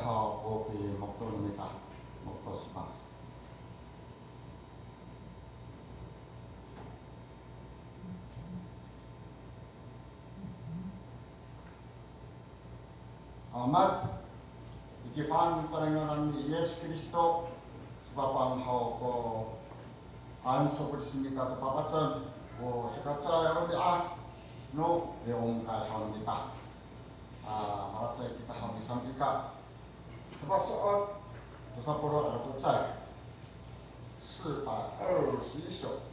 하오 고기 먹도입니다. 먹고 싶어서. Amat ikifan sarangan Yesus Kristo sebabang hao an sopersmika to papachan o sekaca yang no yung kay hao kita maratsa kita hao disampika sebab soal to sa poro ada to cai 421首。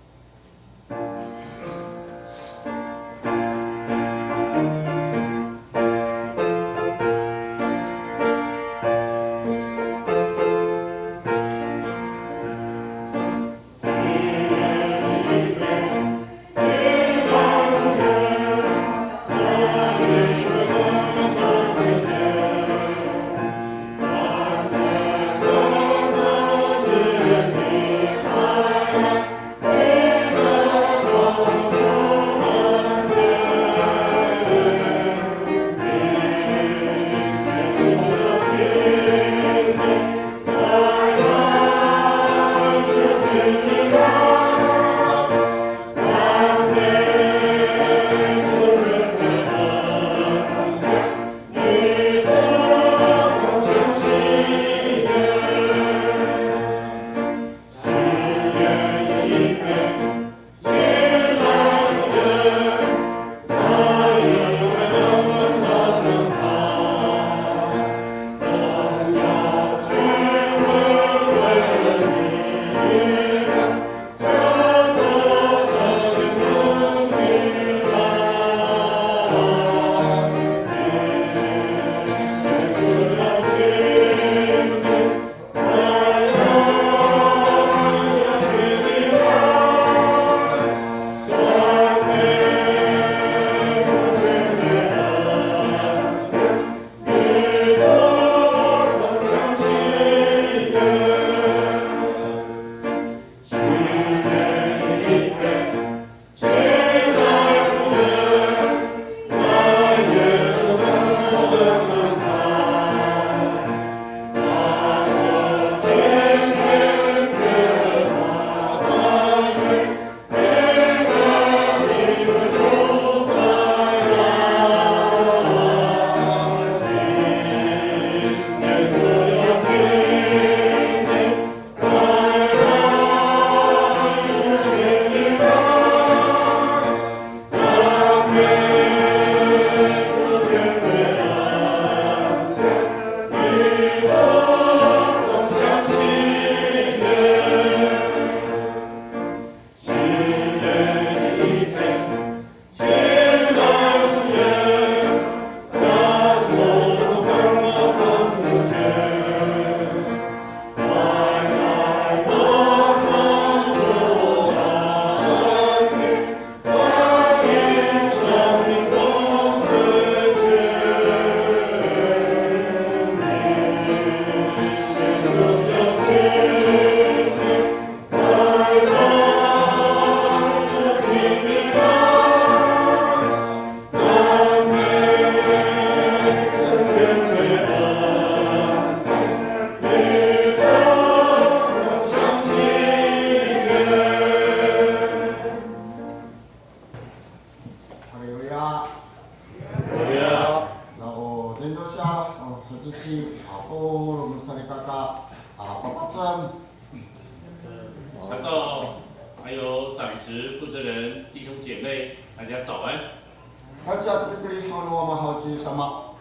传道还有长职负责人弟兄姐妹，大家早安。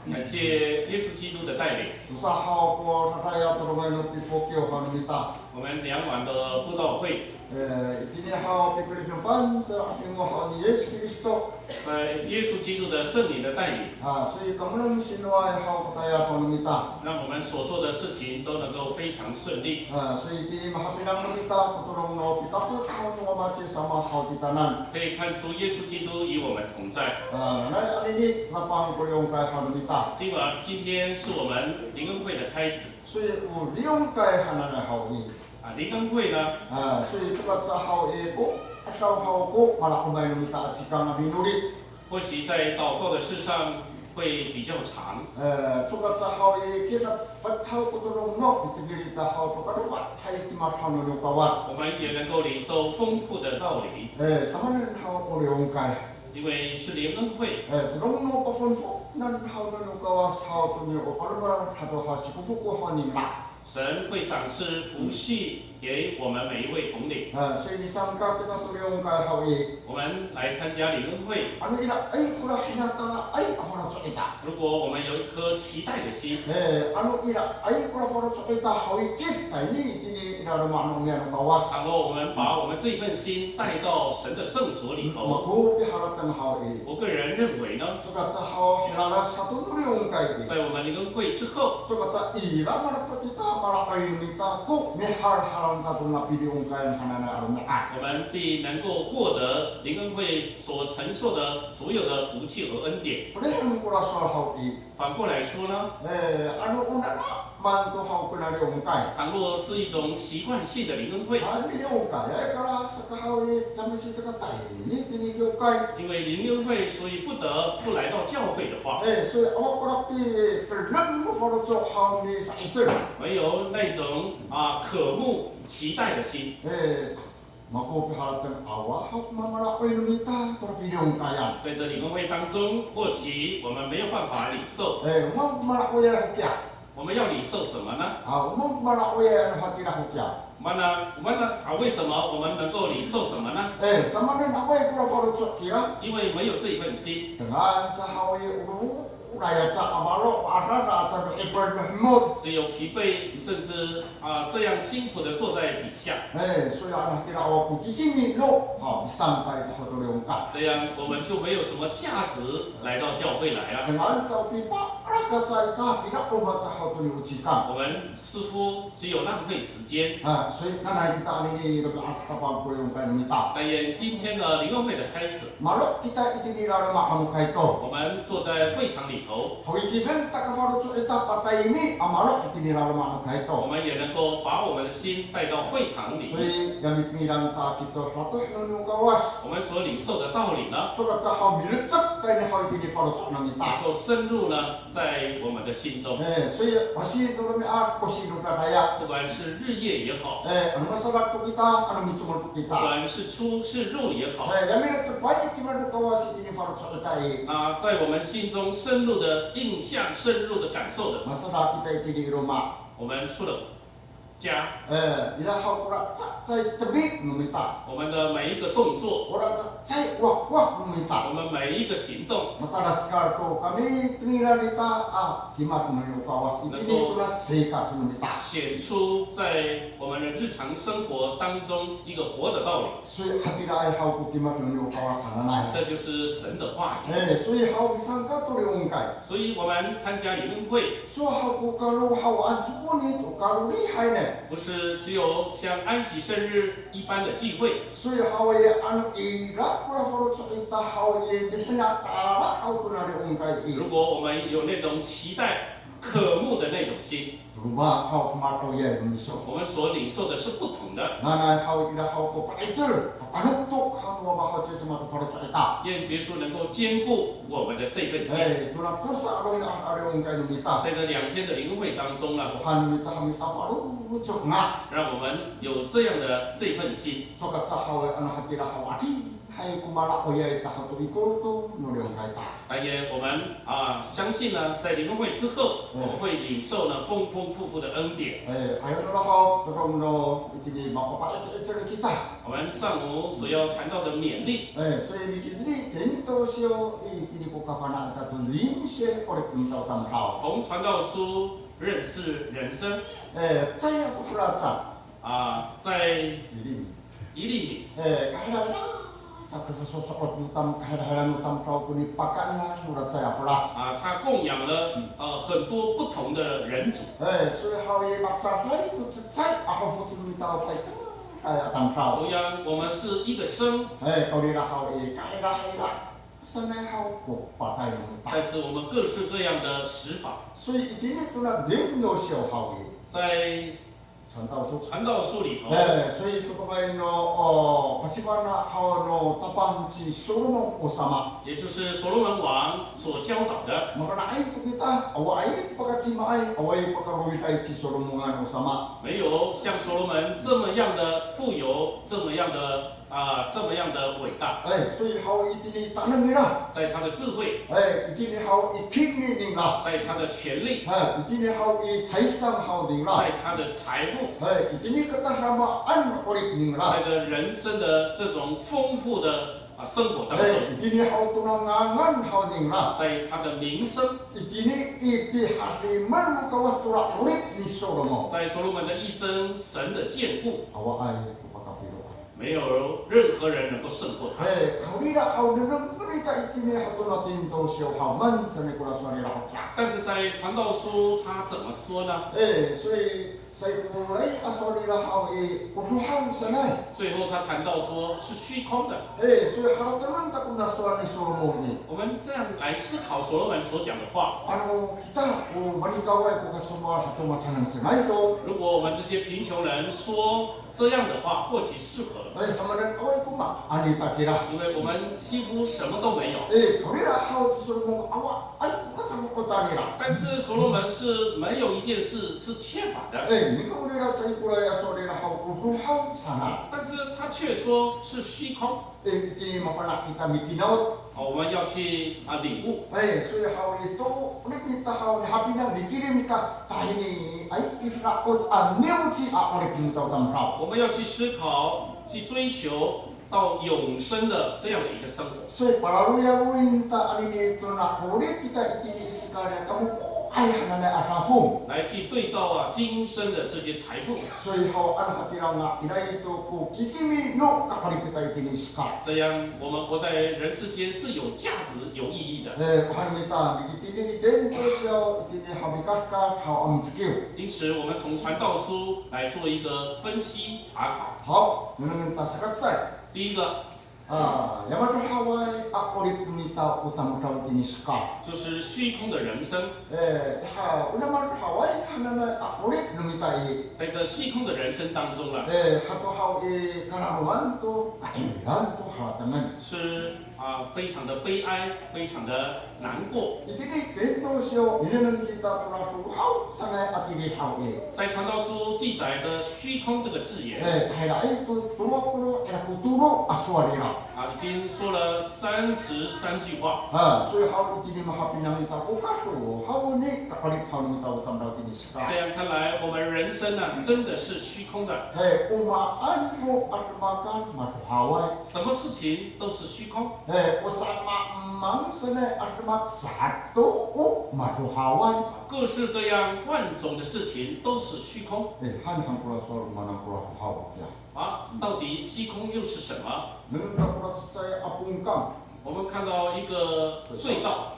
感谢耶稣基督的带领。我们2晚的布道会。耶稣基督的圣灵的带领。让我们所做的事情都能够非常顺利。可以看出耶稣基督与我们同在。今天是我们灵恩会的开始。灵恩会呢？或许在祷告的事上，会比较长。juga sa hawi kita fatau putulong no itigiri ta haw to kaduwa hay kimat hanu no kawas. 我们也能够领受丰富的道理， Samanin haw oriong kai. 因为是联恩会， Tulong no pafunfo nan haw no kawas haw to ni o palbarang hado ha sikufu ko haning la. 神会赏赐福气给我们每一位统领。 So isangka kita tuliong kai hawi. 我们来参加联恩会， Ano ila ay kula hinata ay afara chokita. 如果我们有一颗期待的心， Ano ila ay kula afara chokita hawi kit tay ni tini ila rumano niya no kawas. 然后我们把我们这份心带到神的圣所里头。 Magu piharatan hawi. 我个人认为呢， Sugat sa haw hilala satu tuliong kai. 在我们联恩会之后， Sugat sa ila malapatita malakay lumita ko mihar halang tatu na piliong kai hanana arumaka. 我们必能够获得联恩会所承受的所有的福气和恩典。 Pwede kula sa hawi. 反过来说呢， Ano una na man to haw kunaliong kai. 倘若是一种习惯性的联恩会， Ay piliong kai. Kala sa kahawi jamisi sa katay ni tini kiong kai. 因为联恩会所以不得不来到教会的话， So awak ko na pi terlang mo for to haw ni sa itse. 没有那种渴慕期待的心， Maku piharatan awa haw mamalakoy lumita to piliong kaya. 在这联恩会当中，或许我们没有办法领受。 Mamalakoy hukya. 我们要领受什么呢？ Mamalakoy hatira hukya. 为什么我们能够领受什么呢？ Sama na akoy kula for to kira. 因为没有这份心， Dengan sa hawi uraya sa amalo arara sa iper mahmud. 只有疲惫，甚至这样辛苦的坐在底下， So yan hatira awak ko kikimi lo. Isang kay hatuliong ka. 这样我们就没有什么价值来到教会来了。 Dengan sa pipa araka sa ita pinakumat sa hatuliong chika. 我们似乎只有浪费时间。 So nanay kita ini lebih askapang ko yung kay lumita. 但愿今天的联恩会的开始， Malok kita itinira rumah kamu kaito. 我们坐在会堂里头， Hawikikan takafaro to ita patay ini amalok itinira rumah kamu 我 kaito. 们也能够把我们的心带到会堂里 So。gamit nilang ta kito hato nung kawas. 我们所领受的道理呢， So sa ha milutsak kay ni hawi tinifaro to nang 能 ita. 够深入呢在我们的心中， So masih to kami kosi do kataya. 不管是日夜也好， Ano masalat to kita, ano mitsumol to 不 kita. 管是出是入也好， Gamit sa bayi kimano kawas itinifaro to ita. 在我们心中深入的印象、深入的感受的， Masala kita itinira rumah. 我们出了家， Ila haw kura tsay tabik numita. 我们的每一个动作， Kura tsay wak numita. 我们每一个行动， Matalas karto kami tinira nita kimat mo kawas itini tulas sekat sunita. 显出在我们的日常生活当中一个活的道理， Suy hatira ay haw ko kimat mo kawas hananay. 这就是神的话语。 Suy haw isang ka to ungkay. 所以我们参加联恩会， So haw ko karu haw azukuni so karu lihay ne. 不是只有像安息生日一般的聚会， Suy haw ay ano ira kura faro so ita haw ay dihina tara haw ko na ungkay 如 i. 果我们有那种期待、渴慕的那种心， Ruba haw kumato ye miso. 我们所领受的是不同的。 Nanay haw ila haw ko paisir. Panuktok haw ba haw sa mga faro so ita. 愿耶稣能够兼顾我们的这份心。 Tulad ko sa araw na araw kay lumita. 在这2天的联恩会当中呢， Tuhan lumita kami sa araw ucok nga. 让我们有这样的这份心， Sokat sa hawa ano hatira hawati. Hay kumala ko yay tahato ikorto no leong kay ta. 但愿我们相信呢，在联恩会之后，我们会领受呢丰丰富富的恩典。 Ayon na ako turong no itini mapapait sa kita. 我们上午所要谈到的勉励， So ibigini dento siyo itini ko kapana ka tulin siya korek lumitaw tamtaw. 从传道书认识人生 Saya ko frasa. 在 Ili. 一粒米， Kahit sa kasasosokot nutam kahit nutam taw ko ni pakan na surat saya frasa. 他供养了很多不同的人组。 So hawi maksafay ko tsay ako futu lumitaw kay kaya tamtaw. 同样，我们是一个生， Kau dira hawi kahit sanay haw ko patay mo 但是我们各式各样的使法， So itini to na din no siya hawi. 在传道书。传道书里头， 所以그동안바시바나하오타방지 솔로몬 오사마. 也就是所罗门王所教导的。 Maka na ay kita, awa ay pagkatsima ay, away pagkaruhit ay si Solomon osama. 没有像所罗门这么样的富有，这么样的伟大， 所以好itini tanang nila. 在他的智慧， itini好ikini nila. 在他的权力， itini好i財産好nila. 在他的财富， itini katahamaan ulit nila. 在这人生的这种丰富的生活当中， itini好tunangangan好nila. 在他的名声， itini ipihaliman mukawastura ulit ni Solomon. 在所罗门的一生，神的眷顾， Awa ay kupakapiro. 没有任何人能够胜过他。 kaulila au neneng kulita itini hatunatin to siyo haman sa nikulaswa nila hokya. 但是在传道书，他怎么说呢？ 所以在古来aswa nila hau uruhan sanay. 最后他谈到说是虚空的。 所以haratalan takong naswa ni Solomon ni. 我们这样来思考所罗门所讲的话。 Kita manikaway kung kasuma hatong masanang sanay to. 如果我们这些贫穷人说这样的话，或许适合， Samanan away kuma anita kira. 因为我们几乎什么都没有。 kaulila hau si Solomon awa ay kasangkota nila. 但是所罗门是没有一件事是缺乏的， ni kaulila sa ikulay aswa nila hau uruhan sana. 但是他却说是虚空。 Itini mapanakita mikinaot. 我们要去领悟。 所以好ito ulit kita hau happy na dikirim ka tayo ni ay ifraot neuchi ulit ng tawtamraw. 我们要去思考，去追求到永生的这样的一个生活。 So palaluya-luin ta ani nito na ulit kita itini isikara kamu ay hanana akafong. 来去对照今生的这些财富， So hau an hatira nga ina ito ko kikimi no kapalit kita itini isikara. 这样我们活在人世间是有价值、有意义的。 Pahanimita itini dento siya itini habikaka hau amitskiw. 因此，我们从传道书来做一个分析查考。 好，nunungin ta sa katsay. 第一个 Yamato haway ulit umita utang-utang itini isikara. 就是虚空的人生， Unaman haway hanana ulit lumita i. 在这虚空的人生当中呢， Hato hau kalaruan to kaimiran to halatangan. 是非常的悲哀，非常的难过。 Itini dento siyo ilanang kita turatu hau sanay atini hau e. 在传道书记载着虚空这个字眼， Tahira ito turo kuturo aswarira. 已经说了33句话。 So hau itini mahapinang ita ukato hau ni kapalit hau ni tao tamdaw tini 这 sika. 样看来，我们人生呢，真的是虚空的， Umaan mo atmakan matuhaway. 什么事情都是虚空。 Usama mang sanay atmak sakto o matuhaway. 各式各样万种的事情都是虚空。 Han pula sor manang pula hawak ya. 到底虚空又是什么？ Nung pula saya apungkang. 我们看到一个隧道，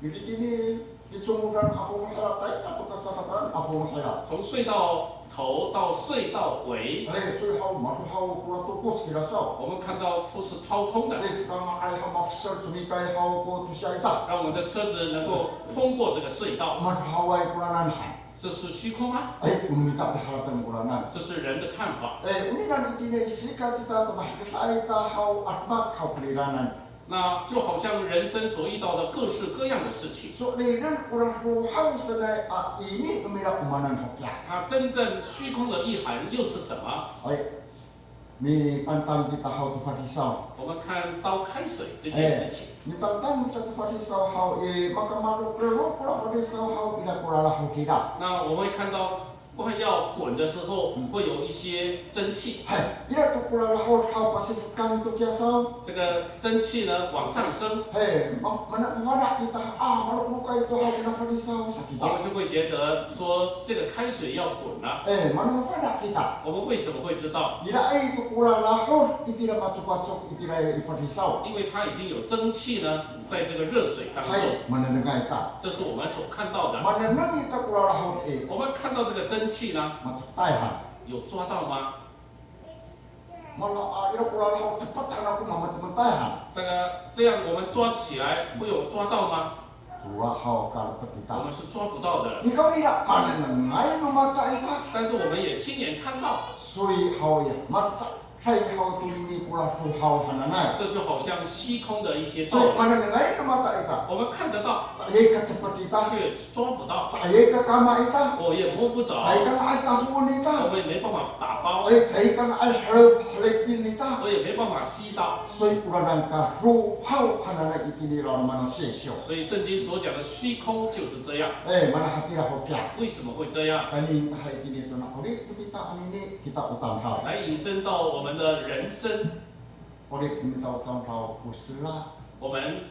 Ini kitsumudan ako mahalatay ato kasaratan ako mahalat. 从隧道头到隧道尾， So how matuhaw pula tukos kirasaw. 我们看到都是掏空的， Sekarang ay hamafsir sumikay how ko to siya ita. 让我们的车子能够通过这个隧道。 Matuhaway pulanan ha. 这是虚空吗？ Ay umita kahalatan pulanan. 这是人的看法。 Uninan itinay isika kita tumahakita ita how atmak how puliranan. 那就好像人生所遇到的各式各样的事情， So liran urang ruhaw sanay ini umira umanan hokya. 它真正虚空的意涵又是什么？ Ay ni tantang kita how to fatisaw. 我们看烧开水这件事情， Ni tantang kita to fatisaw how makamarok pero pula fatisaw how ila pula how kita. 那我们会看到，要滚的时候会有一些蒸汽， Hey, ila to pula how pasifikan to kiasaw. 这个蒸汽呢往上升， Hey, mana kita malok muka itu how kina fatisaw sa 我 kita. 们就会觉得说这个开水要滚了。 Mana kita. 我们为什么会知道？ Ila ay to pula lahor itila matsuk-matsuk itila ifatisaw. 因为它已经有蒸汽呢在这个热水当中， Hey, mananagay ta. 这是我们所看到的。 Mananag ita pula lahor 我们看到这个蒸汽呢， matsaktai ha. 有抓到吗？ Mana ila pula lahor cepat ako mamatay ha. 这样我们抓起来会有抓到吗？ Tua hau kalau 我 kita. 们是抓不到的， Ikaw nila mana nangai no mata ita. 但是我们也亲眼看到， Sui hau ya matsa. Hai hau tulini kula pu hau hananai. 这就好像虚空的一些道 Sui 理， mana nangai no mata ita. 我们看得到， Saya ka cepat ita. 却抓不到， Saya ka kama ita. 我也摸不着， Saya ka ai tasun 我 ita. 们也没办法打包， Saya ka ai halepin ita. 我也没办法吸到。 Sui uranan ka ru hau hananai itini lawan manusia sio. 所以圣经所讲的虚空就是这样。 Mana hati lah hokya. 为什么会这样？ Kani hai itini tu nak oleh kita ini kita utang hau. 来引申到我们的人生， Oleh kita utang hau kusla. 我们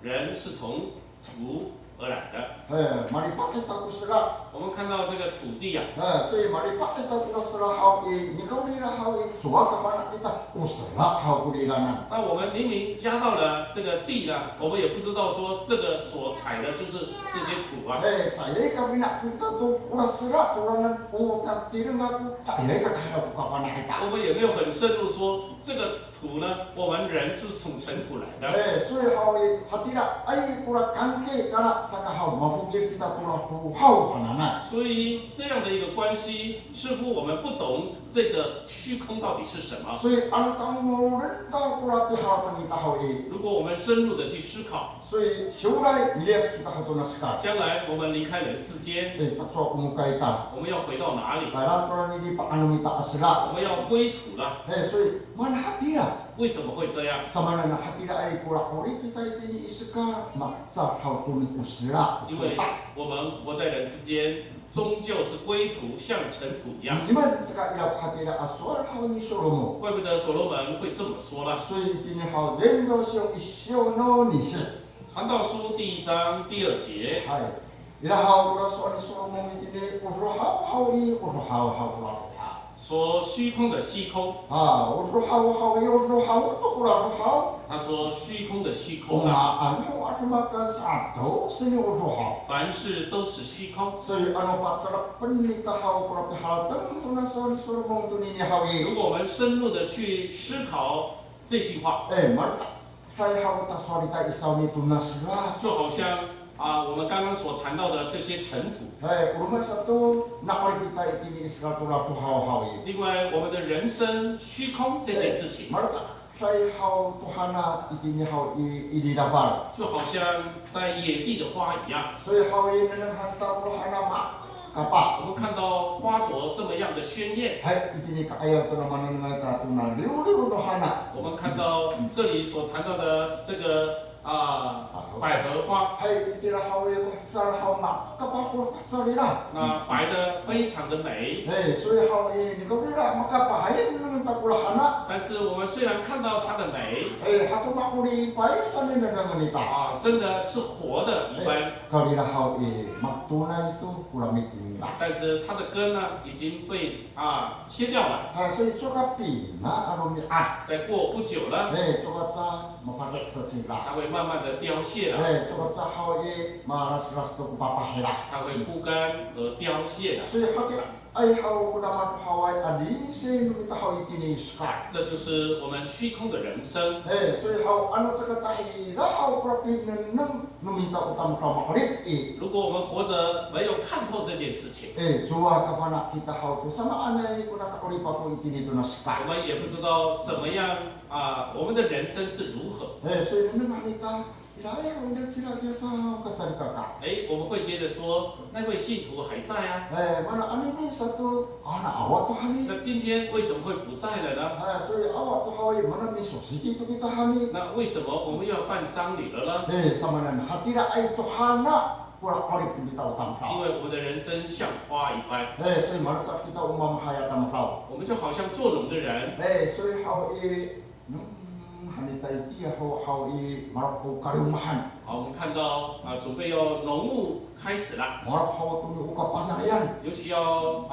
人是从土而来的。 Mari pakai tahu kusla. 我们看到这个土地啊， Sui mari pakai tahu kusla hau ni kau ni lah hau suah kepada kita kusla hau kudilanan. 那我们明明压到了这个地呢，我们也不知道说这个所踩的就是这些土啊。 Saya kau nak kita tu kusla turanan utak tirang aku. Saya kau kaya kapan kita. 我们也没有很深入说这个土呢，我们人就是从尘土来的。 Sui hau hati lah ai kurang kangke kalau saka hau mafukir kita tulah hau hanana. 所以这样的一个关系，似乎我们不懂这个虚空到底是什么。 Sui anak tamu renta kurang pihak kita hau 如果我们深入的去思考， Sui syurai lias kita hau tu naskah. 将来我们离开人世间， Pasal muka kita. 我们要回到哪里？ Dalam Quran ini pak anu kita asla. 我们要归土了。 Sui mana hati lah. 为什么会这样？ Sama nana hati lah ai kurang ori kita ini iska maksa hau tu ni usla. 因为我们活在人世间，终究是归土，像尘土一样。 Iman sekali lah hati lah asal hau ni Solomo. 怪不得所罗门会这么说了。 Sui ini hau dendo siang isyo no ni se. 传道书第1章第2节， Hai. Ila hau kurang soal Solomo ini urus hau i urus hau kurang. 说虚空的虚空。 Urus hau tu kurang hau. 他说虚空的虚空啊， Anu ada makan satu sini urus hau. 凡事都是虚空。 Saya anu pacar penita hau kurang hal tentu na soal Solomo tu ni hau i. 如果我们深入的去思考这句话， Marca. Hai hau ta soal kita isau ni tu nasla. 就好像我们刚刚所谈到的这些尘土。 Urus satu nak oleh kita ini isra tu lah hau i. 另外，我们的人生虚空这件事情， Marca. Hai hau Tuhana ini hau i di dabar. 就好像在野地的花一样。 Saya hau i nang hantar Tuhana mak kapa. 我们看到花朵这么样的鲜艳， Hai ini ka ayam tu nama nang ta tu na liu Tuhana. 我们看到这里所谈到的这个百合花， Hai ini lah hau i sar hau mak kapa ku sar lah. 那白的非常的美。 Saya hau i ni kau bila maka pa hai nang ta pula hana. 但是我们虽然看到它的美， Hatu mak ku di pai san ni nang nita. 真的是活的一般， Kau bila hau i mak tuna itu kurang meeting lah. 但是它的根呢已经被切掉了。 Saya suka pina anu ni ah. 再过不久了， Suka sa mafakat tercipta. 它会慢慢的凋谢了， Suka sa hau i maras-ras tu kupapah lah. 它会枯干而凋谢了。 Saya hati ai hau ku dapat hawai adi sen kita hau itini sekat. 这就是我们虚空的人生。 Saya hau anu cakap tahi dah hau prapi neneng numita utam kau makrit i. 如果我们活着没有看透这件事情， Jua kafana kita hau tu sama anai ku nak uri papu itini tu na 我 sekat. 们也不知道怎么样我们的人生是如何。 Saya neneng kita ilai hau dia sila biasa kasari kakak. 我们会接着说，那位信徒还在啊， Mana ani ni satu anak awak tu hani. 那今天为什么会不在了呢？ Saya awak tu hawai mana mi sositi tu kita hani. 那为什么我们又要办丧礼了呢？ Sama nan hati dah ai tu hana kurang ori kita utang 因 kau. 为我们的人生像花一般， Saya mana sak kita umam hayat tam kau. 我们就好像做农的人， Saya hawai hani tai dia hau marapu karumahan. 我们看到准备要农务开始了， Marapu tu uka panayan. 尤其要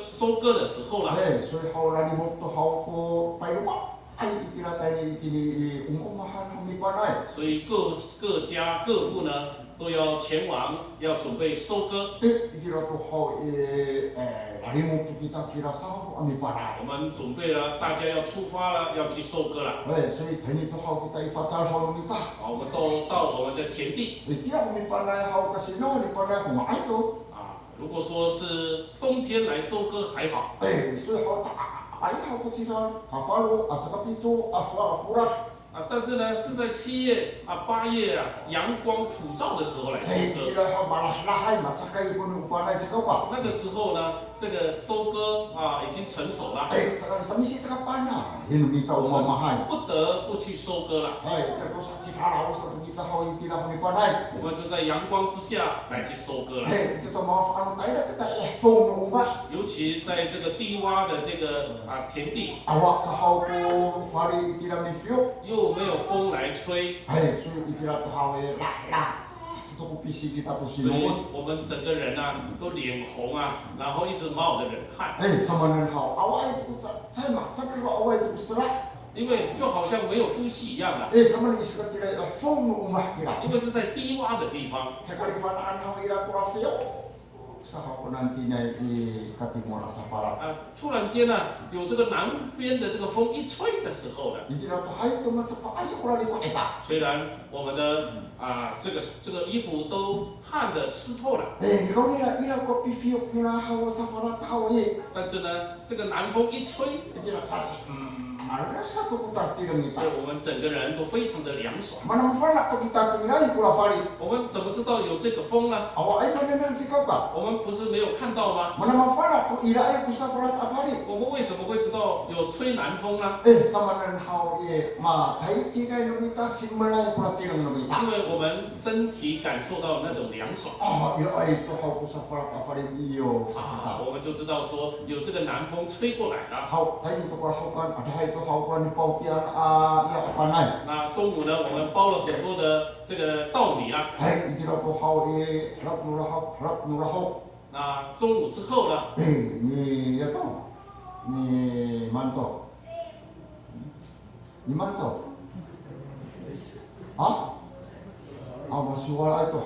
收割的时候了。 Saya hau lari moto hau ko pai rumah. Ai itira tai itini umahan hami panai. 所以各家各户呢都要前往，要准备收割。 Itira tu hau palimut kita kira sahau ami panai. 我们准备了，大家要出发了，要去收割了。 所以田里都好kita ifacal hau lumita. 我们都到我们的田地。 Dia umi panai hau kasino ni panai huma itu. 如果说是冬天来收割还好。所以好大，好kecil, hafalu, asakapitu, afurat. 但是呢，是在7月8月阳光普照的时候来收割。那个时候呢，这个收割已经成熟了。不得不去收割了。我们就在阳光之下来去收割了。尤其在这个低洼的这个田地。 又没有风来吹，所以我们整个人都脸红然后一直冒着冷汗。因为就好像没有呼吸一样的。因为是在低洼的地方。 突然间有这个南边的这个风一吹的时候呢，虽然我们的这个衣服都汗的湿透了，但是呢，这个南风一吹，所以我们整个人都非常的凉爽。我们怎么知道有这个风呢？我们不是没有看到吗？我们为什么会知道有吹南风呢？因为我们身体感受到那种凉爽。我们就知道说有这个南风吹过来了。那中午呢，我们包了很多的这个稻米啦。那中午之后呢？你满多？masih wala itu.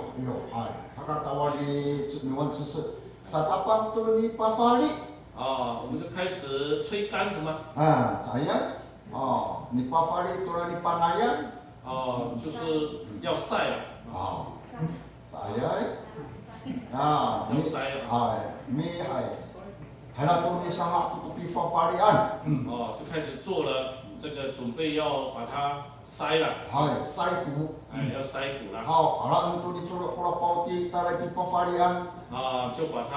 Sekarang tawa di Nuan Susu. Satapang tu ni pafali. 我们就开始吹干什么？ saya. Ni pafali tu ni panayan. 就是要晒了。saya. 要晒了。mi Karena tu ni sangat tutupi pafalian. 就开始做了这个准备要把它筛了。筛谷。要筛谷了。alam tu disuruh pula pauti tarik di pafalian. 就把它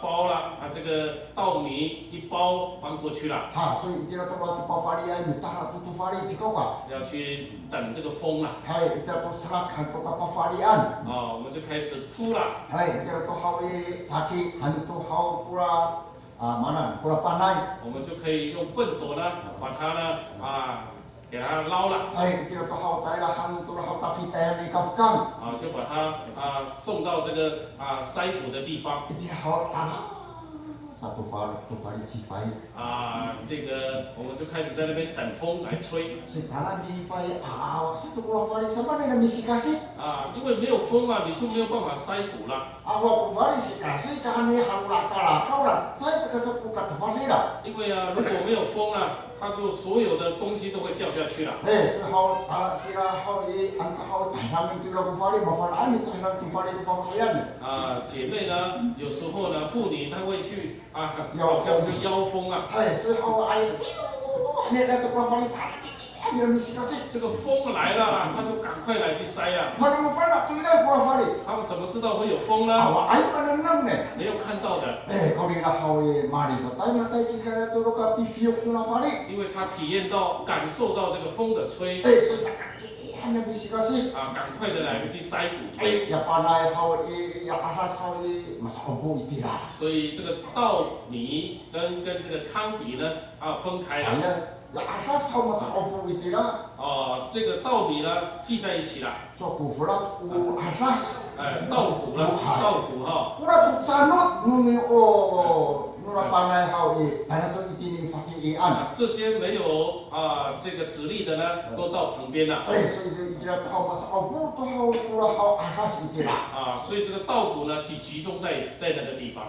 包了，这个稻米一包搬过去了。所以dia tu kalau pafalian minta nak tutup fali cikau ka. 要去等这个风了。dia tu serahkan tu pafalian. 我们就开始铺了。dia tu hawi sakit, hantu hau pula mana pula panai. 我们就可以用笨斗呢，把它呢给它捞了。dia tu hau tai lah hantu hau tapi tai di kafkang. 就把它送到这个筛谷的地方。dia hau tanah. Satu kali cipai. 这个我们就开始在那边等风来吹。Sekarang di cipai, satu kali sama dengan misi kasih. 因为没有风你就没有办法筛谷了。Awak kembali si kasih jangan ni halulah kau lah. Saya sekasih buka tempat lah. 因为如果没有风它就所有的东西都会掉下去了。所以好kira好ansa好tanam itu lagu fali, mafalan itu tanam tu fali pemahayan. 姐妹呢，有时候呢，妇女她会去好像就腰风所以好哎，你来tu fali sakit. 这个风来了，他就赶快来去筛啊。他们怎么知道会有风呢？没有看到的。因为他体验到、感受到这个风的吹。赶快的来去筛谷。所以这个稻米跟这个糠米呢分开了。这个稻米呢系在一起了。稻谷这些没有这个指力的呢，都到旁边了。所以就이제라 또 하고 사오고 또 하고 하고 아하시기라. 所以这个稻谷呢，集中在那个地方。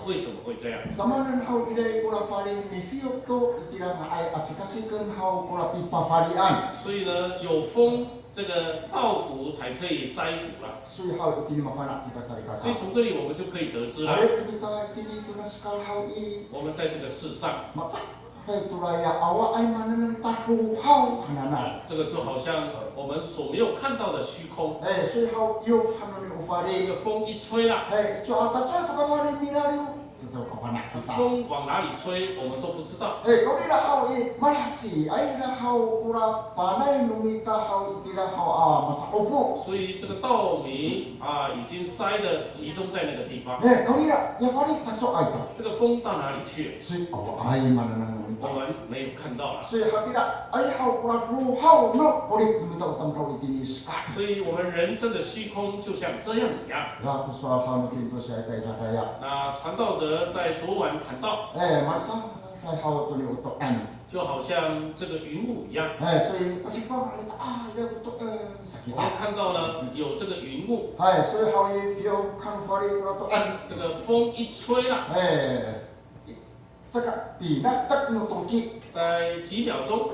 为什么会这样？ Samanan hau ilay kula pari ni fiok to itirang ay asikasikan hau kula pipafarian. 所以呢，有风，这个稻谷才可以塞谷了。 Sui hau itini mafana kita sarika. 所以从这里我们就可以得知了， Ay kita itini tu na skal hau i 我们在这个世上， matsak. Kay tulaya awa ay mananang tahu hau hanana. 这个就好像我们所没有看到的虚空。 Sui hau iyo hanani 这 ufari. 个风一吹了， Ijo ata choy to kafari mirariu. Ito kafana kita. 风往哪里吹，我们都不知道。 kau ila hau i malachi ay ila hau kura panay numita hau itira hau masakopo. 所以这个稻米已经塞的集中在那个地方。 kau ila yafari tacho ay to. 这个风到哪里去？ Sui awa ay mananang 我 numita. 们没有看到了。 Sui hatira ay hau kura ru hau no ori numita utang hau itini skat. 所以我们人生的虚空就像这样一样。 Ra kuswa hau no tinto siya tay nataya. 那传道者在昨晚谈到， Macam kay hau to ni utokan. 就好像这个云雾一样。 Sui pasipang halita ila utokan 我们 sakita. 看到呢，有这个云雾， Sui hau i fio kan fari kura tokan. 这个风一吹了， Saka pinatak no tungki. 在几秒钟，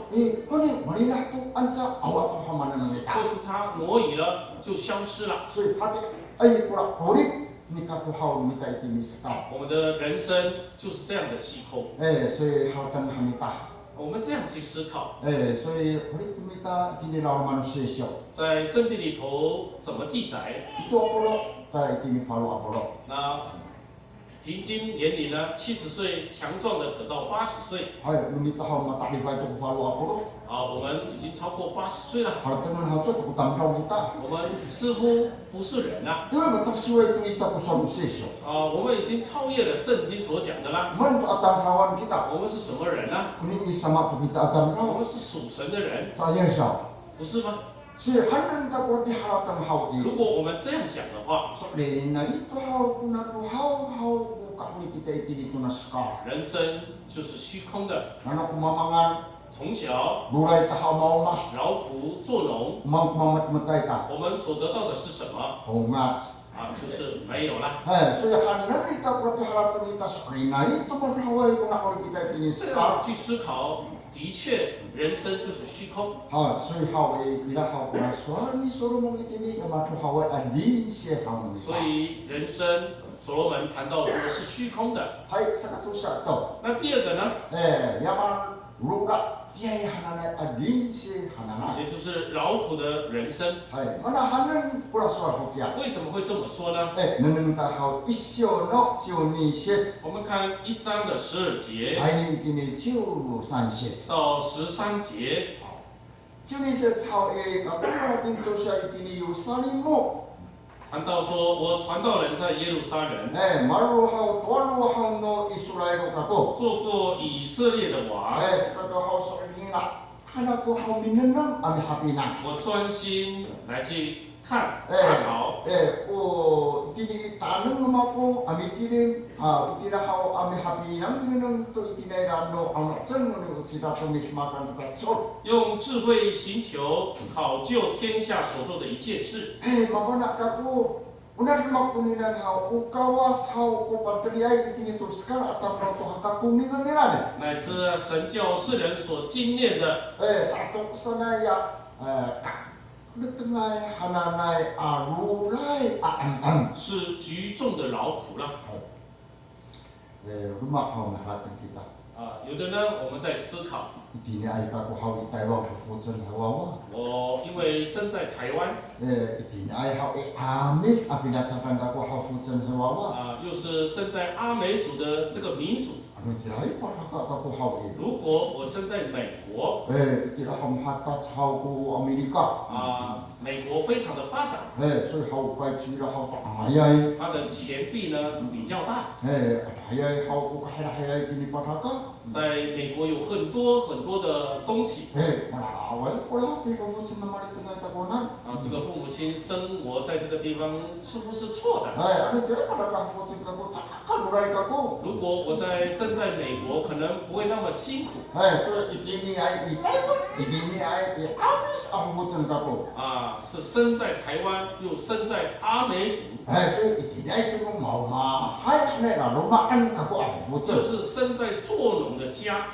Kuni marina tu ansa awak to hamana ng 或 ita. 是它挪移了，就消失了。 Sui hati ay kura ori ni ka to hau mita iti miska. 我们的人生就是这样的虚空。 Sui hau tan hamita. 我们这样去思考， Sui ori mita tini law manusia siya. 在圣经里头怎么记载？ Ito Apollo tayo tini follow Apollo. 那平均年龄呢，70岁，强壮的可到80岁。 Ay lumita hau mata di to follow Apollo. 我们已经超过80岁了， Hau tangan hau to utang hau kita. 我们似乎不是人了。 Iyo matak siwa itu ita ko manusia siya. 我们已经超越了圣经所讲的啦。 Man to atang hawan kita. 我们是什么人呢？ Kuni isama to kita atang 我 hau. 们是属神的人， Saya siya. 不是吗？ Sui hanan ta ko di halatang hau i. 如果我们这样想的话， Sabi na ito hau kuna to hau kakni kita iti dito na ska. 人生就是虚空的。 Ano kumamangan 从小 buray ta hau mau na. 劳苦做农， Mamatay ta. 我们所得到的是什么？ Hungat. 就是没有了。 So hanan ita ko di halatang ita sabi na ito man haway kuna ko kita iti ni 这 ska. 样去思考，的确，人生就是虚空。 So haway ila hau kuna swani soro mong iti ni kamatu haway adin siya hau ni. 所以人生，所罗门谈到说是虚空的。 Hay sa katusa to. 那第二个呢， Yaman rura yay hananay adin siya hananay. 也就是劳苦的人生。 Hay manahanan pura swal hokya. 为什么会这么说呢？ Nanunta hau isyo no chiyo ni shet. 我们看1章的12节 Ay ni itini chiyo san shet. 到13节， Chiyo ni shet hau kakura tinto siya itini yusalin mo. 谈到说我传道人在耶路撒冷 Maru hau tuwaru hau no Israel kako. 做过以色列的王， Sa to hau sorhina. Hanak ko hau minanang ami hapinan. 我专心来去看查考。 Itini tanong naman po, ami tinin, itira hau ami hapinan, minanang to itinera no ang chen no sila to mismakan ka chot. 用智慧寻求考究天下所做的一切事。 Mapana ka po, unar magpunilan hau, ukawas hau ko patriay itini tuskar at ang to hakakumingan nila. 乃至神教世人所经验的， Sa to sanaya, Nagtangay, hananay, arulay, aang-ang. 是极重的劳苦了。 Rumakaw na natin kita. 有的呢，我们在思考， Itini ay kakuhaw itaywa kafutan hawawa. 我因为生在台湾， Itini ay haw amis apinatsakan kakuhaw futan hawawa. 又是生在阿美族的这个民族。 Ano tiray para kakuhaw eh. 如果我生在美国， Itira hamhatat haw ko Amerika. 美国非常的发展， So haw kay sila haw taayay. 它的钱币呢比较大， Hayay haw ko kahayay tini pataka. 在美国有很多很多的东西。 Malaway ko lang, di ko futan na malitungay takunan. 这个父母亲生活在这个地方是不是错的？ Ano tiray para kafutan ka ko, tsaka kaluray ka ko. 如果我在圣生在美国可能不会那么辛苦。所以一定爱以台湾，一定爱以阿美阿夫真噶不。是生在台湾又生在阿美族。所以一定爱这个毛嘛，还那啦，罗马安噶个阿夫真。就是生在作农的家。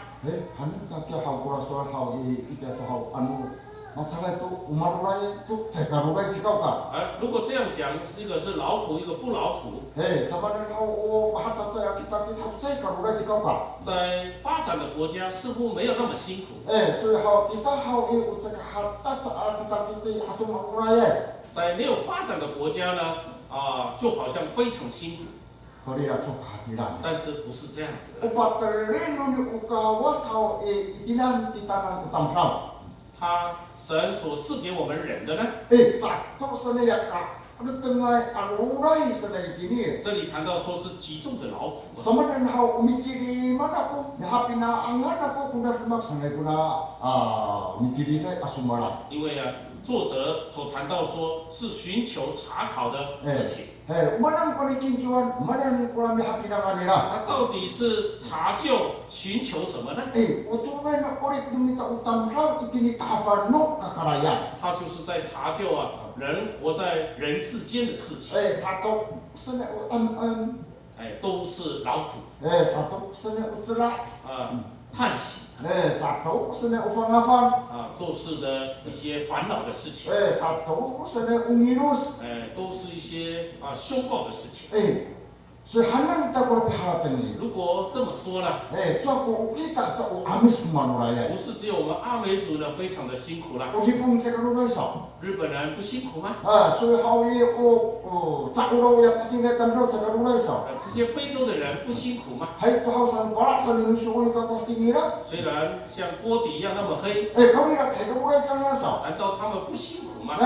还能大家好过来说好一点都好安稳。masalah itu umat ulaya itu jaga ulaya jikau ka. 如果这样想，一个是劳苦，一个不劳苦。sabangan kau hatta saya kita jaga ulaya jikau ka. 在发展的国家似乎没有那么辛苦。所以好kita好usaha hatta saat kita atau ulaya. 在没有发展的国家呢，就好像非常辛苦。但是不是这样子的。他神所赐给我们人的呢？这里谈到说是极重的劳苦。因为作者所谈到说是寻求查考的事情。那到底是查究、寻求什么呢？他就是在查究人活在人世间的事情。都是劳苦。叹息。都是的一些烦恼的事情。都是一些凶暴的事情。所以如果这么说呢，不是只有我们阿美族呢非常的辛苦啦。日本人不辛苦吗？这些非洲的人不辛苦吗？虽然像锅底一样那么黑，难道他们不辛苦吗？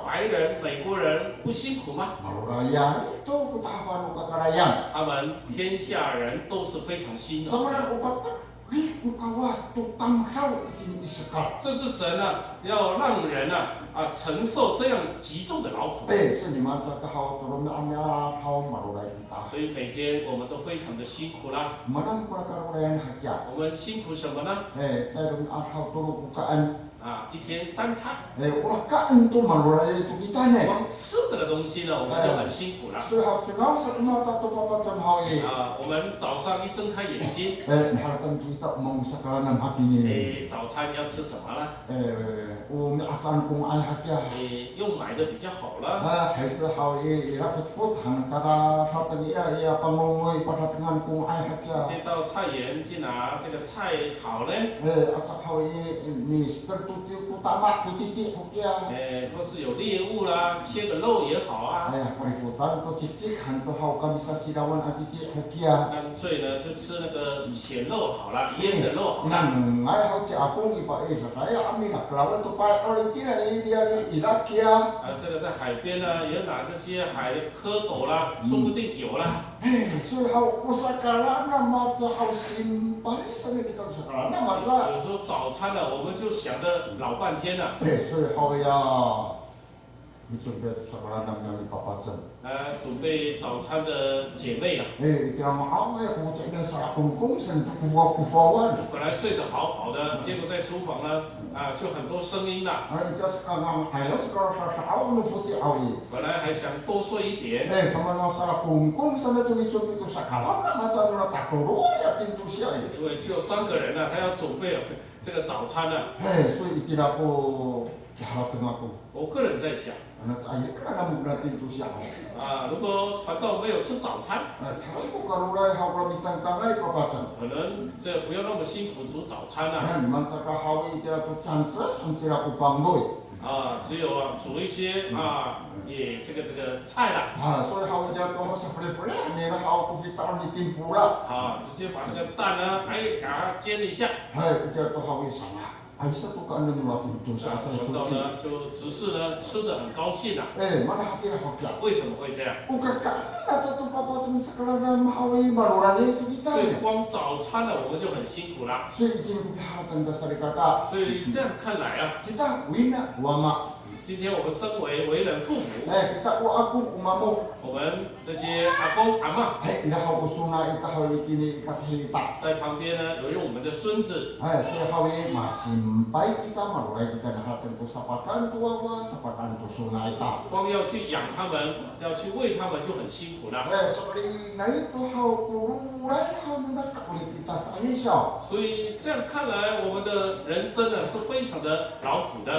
白人、美国人不辛苦吗？他们天下人都是非常辛苦。这是神要让人承受这样极重的劳苦。所以每天我们都非常的辛苦啦。我们辛苦什么呢？一天3餐。光吃这个东西呢，我们就很辛苦了。我们早上一睁开眼睛，早餐要吃什么呢？用买的比较好了。还是好这道菜园去拿这个菜好呢？或是有猎物啦，切个肉也好啊。干脆呢就吃那个咸肉好了，腌的肉好了。这个在海边呢，也拿这些海的蝌蚪啦，说不定有啦。所以好usakala嘛，这好心白生的这个usakala嘛，这。有时候早餐呢，我们就想着老半天了。所以好呀。你准备usakala那么爸爸真。准备早餐的姐妹本来睡得好好的，结果在厨房呢，就很多声音了。本来还想多睡一点。因为只有3个人他要准备这个早餐了。所以一定要我个人在想。如果传道没有吃早餐，可能这不要那么辛苦煮早餐了。只有煮一些也这个菜了。所以好一点都好是你的好不会到你进步了。直接把这个蛋呢，给它煎一下。一点都好为啥啦？传道呢，就只是呢吃得很高兴为什么会这样？所以光早餐呢，我们就很辛苦啦。所以这样看来今天我们身为人父母， kita aku umamu. 我们这些阿公阿嬷， ila hau usuna ita hau ikini ikathita. 在旁边呢，有我们的孙子， so hawi masimpai kita malulai kita nahaten ku sapatan tuawa sapatan tu suna ita. 光要去养他们，要去喂他们就很辛苦了。 so ri nai tu hau kululai hau nunda kakuli kita cai siao. 所以这样看来，我们的人生呢是非常的劳苦的。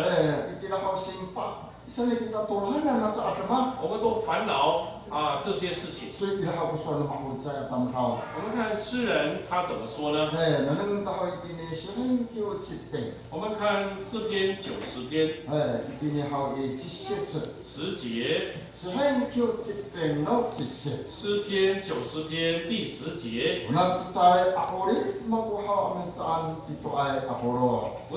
itila hau simpa. Isali kita tulanan na sa atama. 我们都烦恼这些事情。 So ila hau kusuan mahulcay tamhaw. 我们看诗人他怎么说呢？ nanang tahu ikini siring kiu cipte. 我们看诗篇90篇ikini hau i 10节， siring kiu cipte no cipte. 诗篇90篇第10节。 Una cicay akuri makuha ametsaan ito ay akuro. 我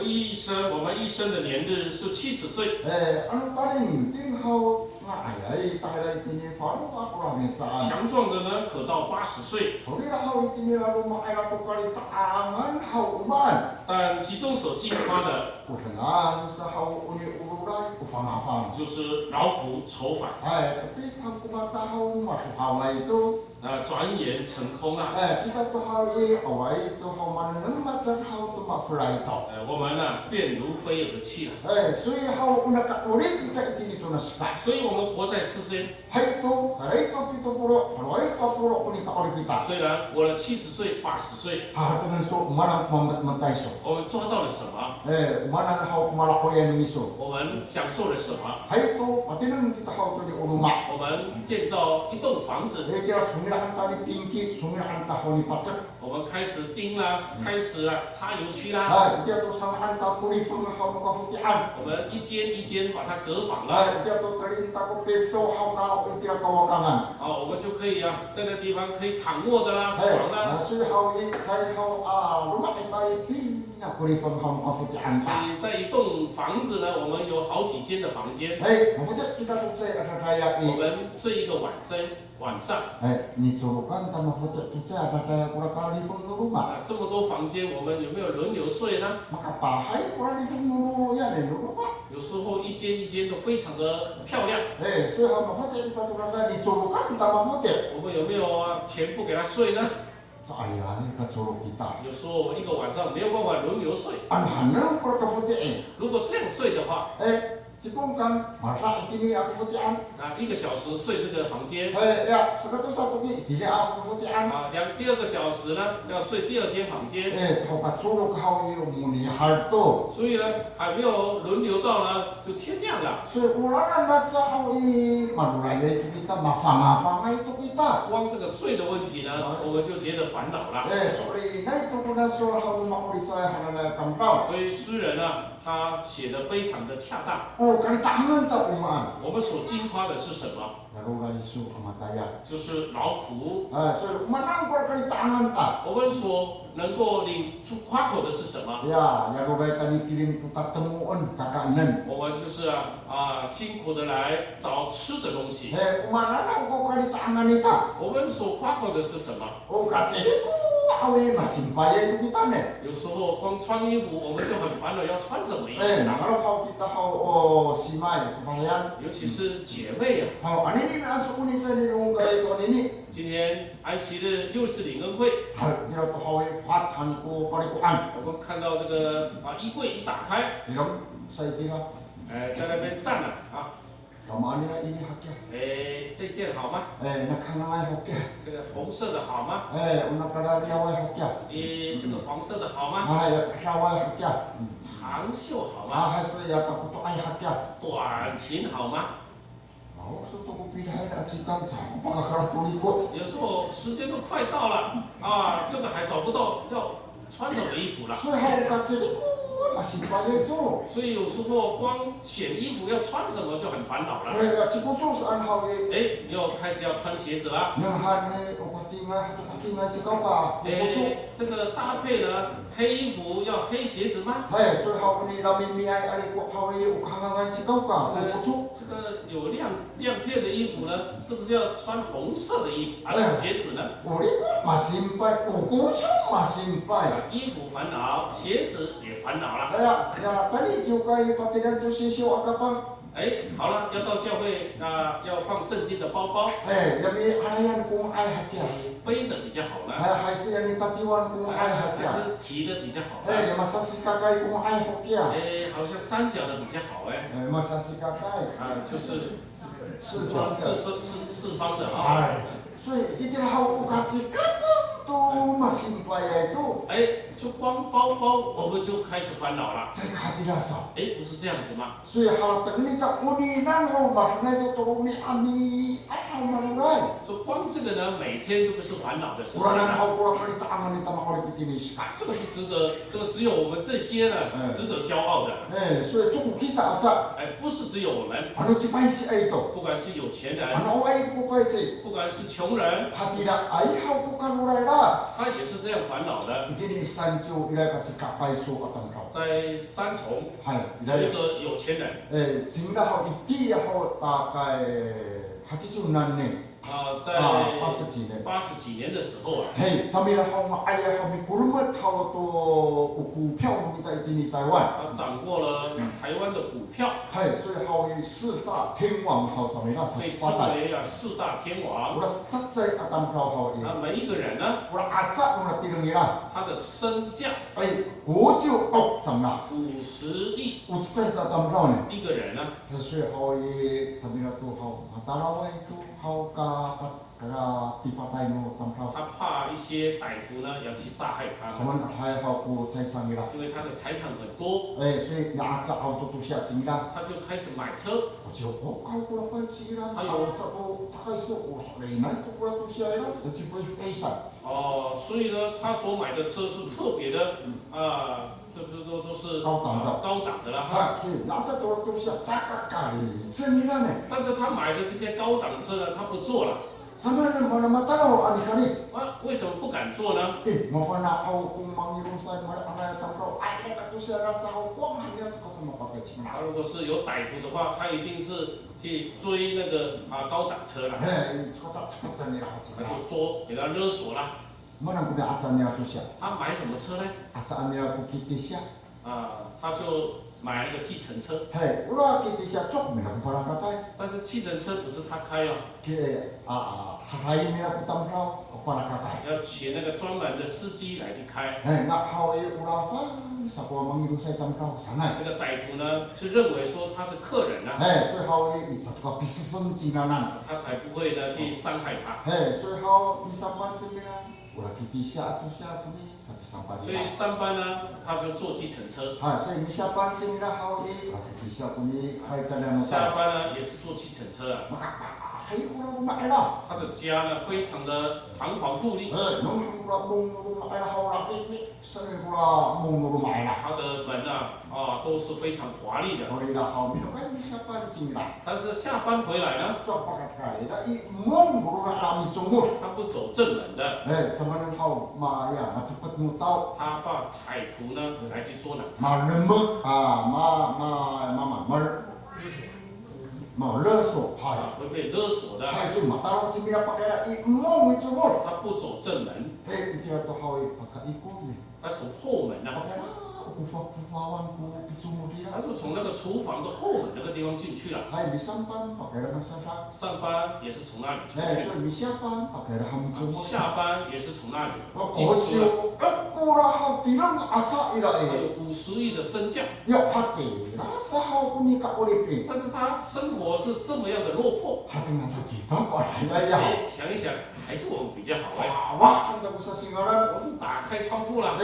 们一生的年日是70岁。 ano taring ting hau nga ay tayo ikini faru akuro ametsaan. 强壮的呢，可到80岁。 Huli na hau ikini lalu maaya ko kalitaangan hau uban. 但其中所惊夸的， Utengan sa hau uni ururay ufangafang. 就是劳苦愁烦， tapi ang kumatahaw masuhaway ito. 转眼成空啊。 kita to hau away to hau manang matsan hau to mafulay ito. 我们呢，便如飞而去了。 So hau unakaulit kita ikini to nasika. 所以我们活在世间， Hay ito, pito puro, haloy ito puro kunita ulit kita. 虽然活了70岁、80岁， Hahatunan so umanang mamatay so. 我们抓到了什么？ Umanang hau kumalakoyan ni miso. 我们享受了什么？ Hay ito, pati nang kita hau to ni uluma. 我们建造一栋房子， Kaya sumilahan ta ni pinki, sumilahan ta hau ni patsak. 我们开始钉啦，开始插油漆啦， Kaya to samahan ta puli fung hau makafutian. 我们一间一间把它隔仿了。 Kaya to tarinta ko peto hau ka itira kawakangan. 我们就可以在那地方可以躺卧的啦，床啦。 Suy hau i say hau rumah itay pina puli fung hau makafutian 所 ta. 以在一栋房子呢，我们有好几间的房间， Mafutit kita to say at kaya 我 i. 们睡一个晚上。 Ni chulukan ta mafutit to say at kaya kurakali fung rumah. 这么多房间，我们有没有轮流睡呢？ Makapahay kurali fung yan eh rumah. 有时候一间一间都非常的漂亮， So hau mafutit kita to kaya ni chulukan ta mafutit. 我们有没有全部给他睡呢？ Sa ayan ka chuluk kita. 有时候我们一个晚上没有办法轮流睡， Ang hanang kurakafutit. 如果这样睡的话， Cipong kan masa ikini aku putian. 1个小时睡这个房间， Ya, sekato satu ki ikini aku putian. 第2个小时呢要睡第2间房间， Coba suluk kau iyo muni harto. 所以呢还没有轮流到呢，就天亮了。 So ulanan baca kau i marulaya itu kita mafang itu kita. 光这个睡的问题呢，我们就觉得烦恼了。 Sorry, na itu kuna so kau makulit saya hanana kampau. 所以诗人呢，他写的非常的恰当。 Kali taman ta umaan. 我们所惊夸的是什么？ Lalu isu kamatayan. 就是劳苦。 So manang kali taman ta. 我们所能够领出夸口的是什么？ Ya, lalu kali kirim putar temuan kakanan. 我们就是辛苦的来找吃的东西。 Umanana ko kali taman ita. 我们所夸口的是什么？ Katsiri ko awe masimpaya itu kita ne. 有时候光穿衣服我们就很烦了，要穿什么衣服？ Kalau kau kita kau simai kepayan. 尤其是姐妹啊。 Kau ani ni masuk ni saya ni ungkai kau ni. 今天安息日又是领恩会， Dia tu kau fatan ko parikuan. 我们看到这个衣柜一打开， Dia saya kira. 在那边站了Kamu ani ini haknya. 这件好吗？ Nak kangai haknya. 这个红色的好吗？ Unak kada dia wai haknya. 这个黄色的好吗？ Ya kawai haknya. 长袖好吗？ Hasil ya takut ai haknya. 短裙好吗？ So tu ko pilihan at sikang pagkakaroon tuloy ko. 有时候时间都快到了这个还找不到要穿什么衣服了。 So hau katsiri ko masimpaya itu. 所以有时候光选衣服要穿什么就很烦恼了。 Cipucuk saan hau又开始要穿鞋子了。 Nahan ukatingan sikaw ka. Cipucuk. 这个搭配呢，黑衣服要黑鞋子吗？ So hau ni dami miyay ali ko hau ukangan sikaw ka. Cipucuk. 这个有亮片的衣服呢，是不是要穿红色的衣服？鞋子呢？ Uli ko masimpay. Ukucuk masimpay. 衣服烦恼，鞋子也烦恼了。 Kaya tadi yung kay patigan to si Siyo Akapang. 哎，好了，要到教会要放圣经的包包。Jadi alayan kung ay hatya. 背的比较好呢？还是yang itatiwan kung ay 还 hatya. 是提的比较好呢？ Yang masasi kakay kung ay hatya. 哎，好像三角的比较好哎。Masasi kakay. 就是四方的。四方的啊。所以一定要有价值感都嘛心怀的都。哎，就光包包我们就开始烦恼了。在卡地拉少。哎，不是这样子吗？所以好等你到屋里然后马上就到你阿米哎好嘛来。说光这个呢，每天都不是烦恼的事情。这个是值得，这个只有我们这些呢，值得骄傲的。所以中国其他家。不是只有我们。不管是有钱人。不管是穷人。他也是这样烦恼的。在三重有一个有钱人。大概80何年。在80几年的时候啊。他掌握了台湾的股票。所以好于四大天王被称为四大天王。每一个人呢，他的身价50亿。一个人呢。所以好于他怕一些歹徒呢要去杀害他。因为他的财产很多。他就开始买车。所以呢，他所买的车是特别的都是高档的啦。但是他买的这些高档车呢，他不做了。为什么不敢做呢？他如果是有歹徒的话，他一定是去追那个高档车了。他就给他勒索了。他买什么车呢？他就买那个计程车。但是计程车不是他开哦。要请那个专门的司机来去开。这个歹徒呢，是认为说他是客人啊。他才不会呢去伤害他。所以上班呢，他就坐计程车。下班呢，也是坐计程车啊。他的家呢，非常的堂皇富丽。他的门啊，都是非常华丽的。但是下班回来呢，他不走正门的。他怕歹徒呢来去捉拿他。勒索，会被勒索的。他不走正门，他从后门啊。他就从那个厨房的后门那个地方进去了。上班也是从那里出去。下班也是从那里进出来。他有50亿的身价。但是他生活是这么样的落魄。想一想，还是我们比较好哎。我们打开窗户了。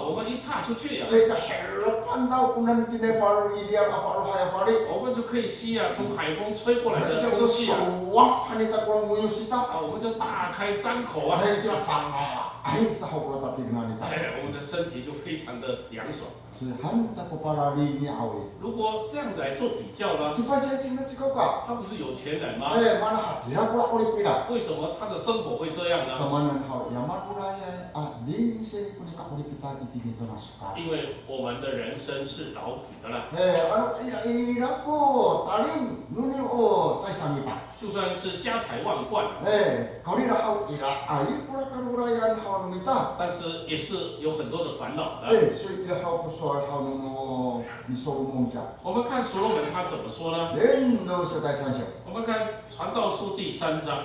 我们一踏出去呀，我们就可以吸从海风吹过来的空气啊。我们就大开张口啊。我们的身体就非常的凉爽。如果这样来做比较呢？他不是有钱人吗？为什么他的生活会这样呢？因为我们的人生是劳苦的啦。就算是家财万贯，但是也是有很多的烦恼的。说好那么你说梦讲。我们看所罗门他怎么说呢？人都是在传销。我们看传道书第3章。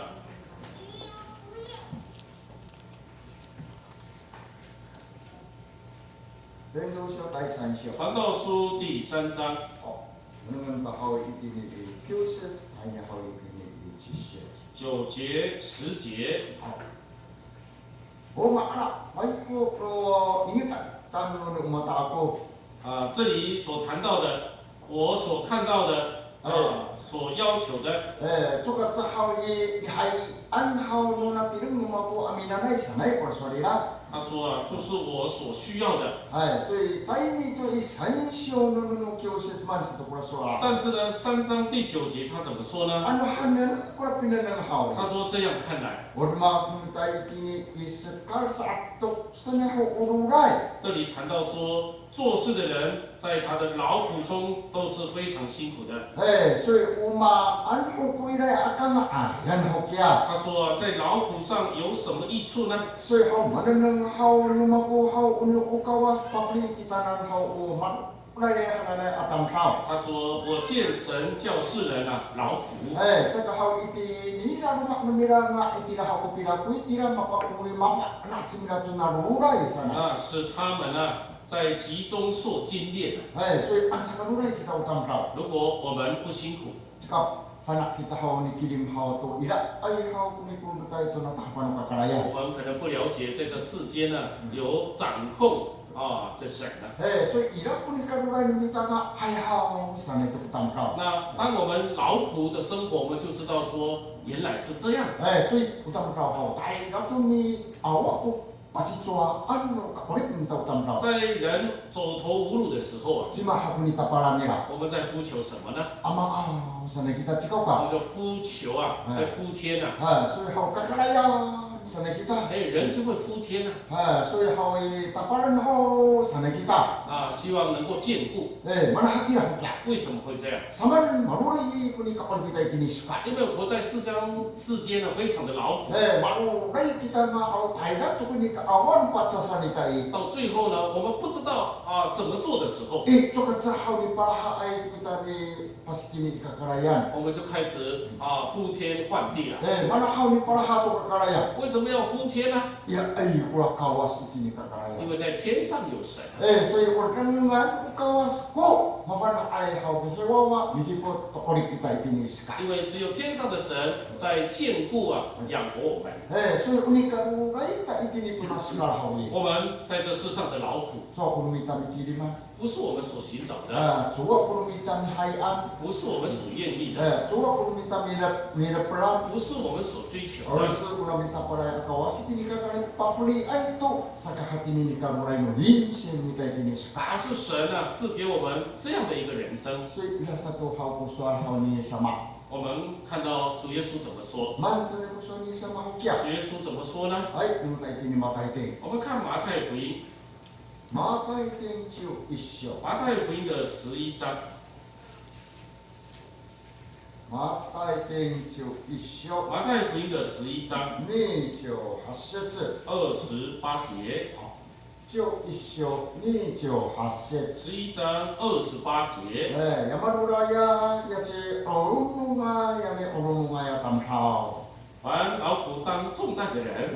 人都是在传销。传道书第3章。哦，能把好一点的表示，还要好一点的去写。9节、10节。好。我马上，外国你看，咱们我们大国。这里所谈到的，我所看到的，所要求的。这个只好也还按好我那别人我们不阿米那来上来过说的啦。他说啊，就是我所需要的。所以在你对传销那教是蛮是都不说啦。但是呢，3章第9节他怎么说呢？按他们过来变得很好。他说这样看来。我的妈，我们在今年也是搞啥都生活无赖。这里谈到说，做事的人在他的劳苦中都是非常辛苦的。所以我们按好归来阿干嘛人好家。他说啊，在劳苦上有什么益处呢？所以好，我们能好，我们不好，我们不搞啊，把利益当然好，我们来来阿当好。他说，我见神叫世人啊劳苦。这个好一点，你那路那米拉那一点好不比拉，不一点嘛把我们麻烦那怎么就那路来是呢？使他们啊在集中受精炼。所以按这个路来kita当好。如果我们不辛苦。这个。Anak kita hau ni kirim hau tu ila ai hau ni pun betai tu na tapan kakalaya。我们可能不了解，在这世间呢有掌控的神呢。所以ila pun ni kadurai ni kita na ai hau sana itu tangkau。那当我们劳苦的生活，我们就知道说原来是这样子。所以tangkau hau tai kau ni awak pun pasti cua anu kapolit ni tahu tangkau。在人走投无路的时候啊， cuma aku ni tapalan ni lah。我们在呼求什么呢？ sana kita cakap 我们就呼求啊，在呼天啊。所以好kakalaya sana kita。人就会呼天啊。所以好tapalan hau sana kita。希望能够兼顾。mana hati lah kita。为什么会这样？ Saman marulai kuni kapal kita ini suka。 因为活在世间呢，非常的劳苦。 marulai kita mau taida tu kuni kawan pacasan kita。 到最后呢，我们不知道怎么做的时候， 这个只好你把它kita ni pasti ni kekalayan。 我们就开始呼天唤地了。 mana hau ni para hatu kekalayan。 为什么要呼天呢？ ya ulah kawas itu ni kekalayan。 因为在天上有神。 所以我跟你们kawas ko mafana ai hau hewawa jadi ko tokoli kita ini suka。 因为只有天上的神在眷顾养活我们。 所以你看kita ini pun segala hal ini。 我们在这世上的劳苦， so aku minta mikir mana。 不是我们所寻找的， so aku minta hayaan。 不是我们所愿意的， so aku minta mila pelan。 不是我们所追求的。 Orang sudah minta pada kawas ini kalau pafli itu sakit hati ini kalau mulai nulis minta ini suka。 是神赐给我们这样的一个人生。 所以bila satu hal persoalan hal ini sama。 我们看到主耶稣怎么说？ Mana sana persoalan ini sama hukia。 主耶稣怎么说呢？ minta ini mata itu。 我们看马太福音， mata itu就一緒。 马太福音的11章。 马太福就一緒。 马太福音的11章你就8節。 28节。 就一緒。你就8節。 11章28节。 yamaruraya yace orununga yame orununga ya tamhau。 凡劳苦当重担的人，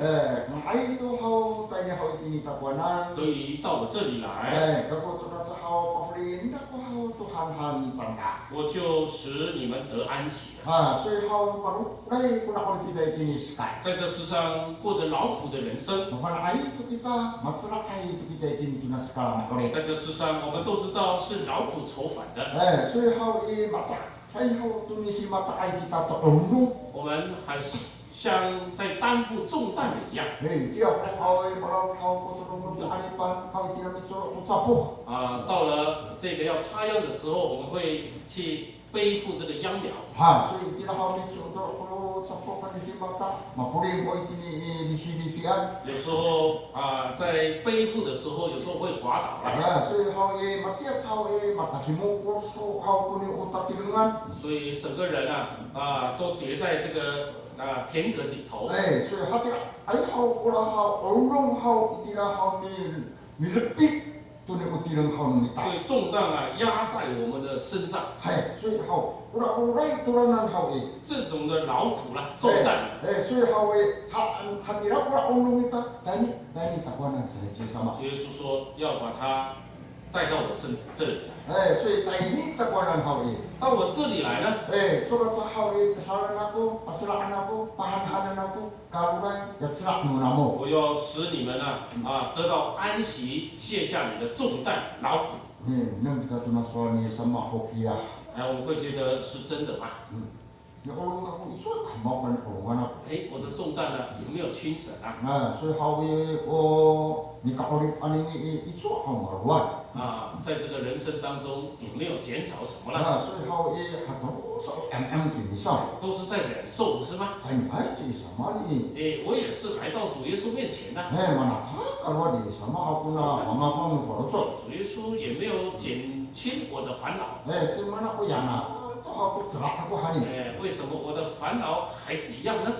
itu hau tanya hau ini tapuanan。 可以到我这里来， kalau sudah hau paflin aku hau Tuhan han sangka。 我就使你们得安息。 所以hau baru dai kuna kalau kita ini sekali。 在这世上过着劳苦的人生， Mafana itu kita masalah itu kita ini tuna sekali makore。 在这世上我们都知道是劳苦愁烦的。 所以hau masalah hau tuni himata kita terundung。 我们还是像在担负重担的一样。 dia hau malam hau terundung di hadapan hau tidak bisa mencapuh。 到了这个要插秧的时候，我们会去背负这个秧苗。 所以tidak hau itu kalau capuhkan di himata mapuling hau ini dihidikan。 有时候在背负的时候，有时候会滑倒了。 所以hau matiat hau mata himu kursu hau kuni utak tilengan。 所以整个人都跌在这个田埂里头。 所以hati ai hau pula hau urung hau itila hau mi lebih 돈에 우띠는 하옵니다. 所以重担啊压在我们的身上。 해, 수하오, 우라우라이 돌아난 하오이. 这种的劳苦啦，重担。 수하오에 하디라 우라우롱이다. 나니 타고는 사지 사마. 主耶稣说要把他带到我这里来。 수이 나니 타고는 하오이. 到我这里来呢， 소라자 하오이 하라나고 아스라나고 파한하나고 가루라 야츠라 누나모. 我要使你们得到安息，卸下你的重担劳苦。 nang tuna suami sama hokia. 我们会觉得是真的吗？ Ya orang aku itu mau kan orang aku. 我的重担呢有没有轻省啊？ 所以hawi oh ni kapolip ani itu amaruan. 在这个人生当中有没有减少什么了？ 所以hawi hatu so kini sa. 都是在忍受，不是吗？ Ai aja sama ni. 我也是来到主耶稣面前的。 mana tak kalau di sama aku na mama pun forot. 主耶稣也没有减轻我的烦恼。 si mana aku yana. Aku cerak aku hari. 为什么我的烦恼还是一样呢？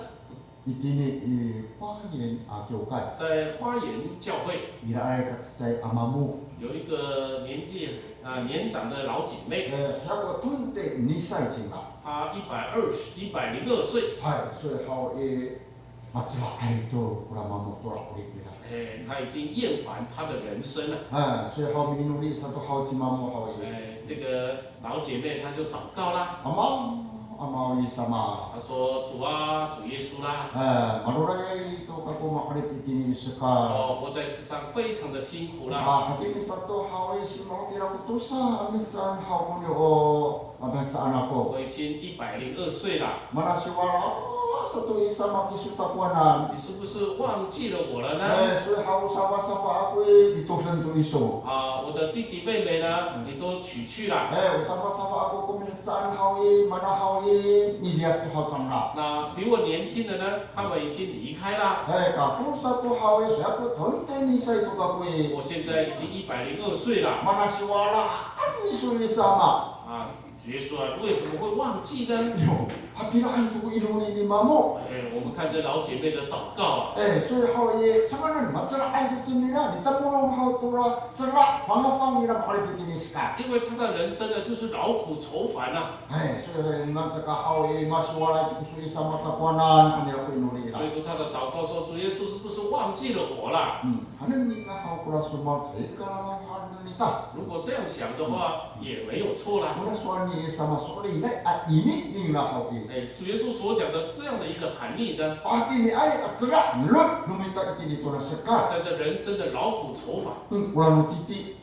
Ini花园教会。 在花园教会， Ira在amamu. 有一个年长的老姐妹， Aku tunte nisai cinta. 她102岁。 所以好masalah itu kurang mampu tolak kulit kita. 她已经厌烦她的人生了。 所以好minum ni satu好ci mamu好这个老姐妹她就祷告啦。 Amawi sama. 她说：“主啊，主耶稣啦， Malurai itu aku makrif ini sekal. 活在世上非常的辛苦啦。 Hati ni satu hawai si mau kira putusa amisan hau punya abensaan aku. 我已经102岁了， Mana si wala satu isa makisuta kuanan. 你是不是忘记了我了呢？ 所以好safa aku ditulen tu iso. 我的弟弟妹妹呢，你都娶去了。 safa aku kumisan hawi mana hawi ni dia tu hau changla. 那比我年轻的呢，他们已经离开了。 Kapu satu hawi aku tonte ni sai tu aku. 我现在已经102岁了。 Mana si wala iso sama. 主耶稣啊，为什么会忘记呢？ Hati lah itu inuni ni mamu. 我们看这老姐妹的祷告啊， 所以好ye sanganan matsara ay kutsumina ditamulong hau tura tsara fangafang ira makalipiti ska. 因为她的人生呢，就是劳苦愁烦啊。 所以natsaka hau ye masiwala kusui sama tapuanan kanila ko inuni 所 ira. 以说她的祷告说：“主耶稣是不是忘记了我啦？” Hanan ni ka hau kula sumar tsai kalaman hanan nita. 如果这样想的话，也没有错啦。 Kula suani sama sori lai at ini ni na hau ye. 主耶稣所讲的这样的一个含义呢， Hati ni ay at tsara lut lumita iti dito na seka. 在这人生的劳苦愁烦， Kula nutiti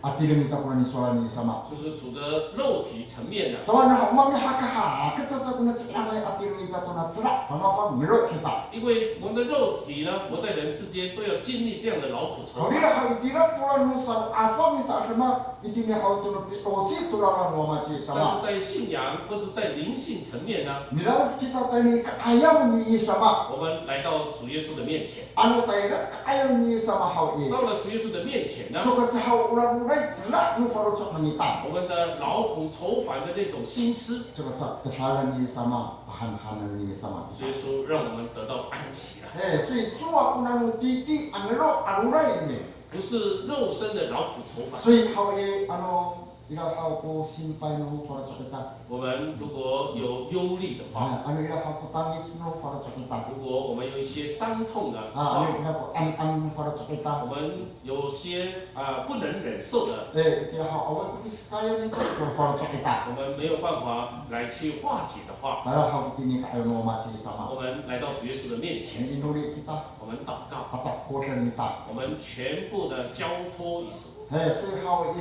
ati lumita kula ni suani sama. 就是处着肉体层面的。 Sawan na mami hakaha katsa kuna tsara lai ati lumita to na tsara fangafang milo kita. 因为我们的肉体呢，活在人世间都要经历这样的劳苦愁 Kalau 烦。 tidak hal tidak tulan nusa afang kita sama itu ni hal tu nupi oci tulan nuama ci 但 sama. 是在信仰或是在灵性层面呢， Nilaw kita tani kaayam ni sama. 我们来到主耶稣的面前。 Ano tayo kaayam ni sama hal ini. 到了主耶稣的面前呢， So kasi hal ulan ulay tsara nu farot manita. 我们的劳苦愁烦的那种心思， So kasi kesalahan ni sama pahan-pahan ni sama. 主耶稣让我们得到安息了。 So itu aku nang titi angelo alulay ni. 不是肉身的劳苦愁烦。 So hal ano ila hal ko simpay no farot kita. 我们如果有忧虑的话， Ano ila hal ko tangis no farot kita. 如果我们有一些伤痛的 Ano 话， ila ko am farot kita. 我们有些不能忍受的， Kaya awal ko kaya nito para sa kita. 我们没有办法来去化解的话， Para hawak kini kayo mo masi sama. 我们来到主耶稣的面前， Ang inuli kita, 我们祷告， kapakuran kita. 我们全部的交托于主。 So hawak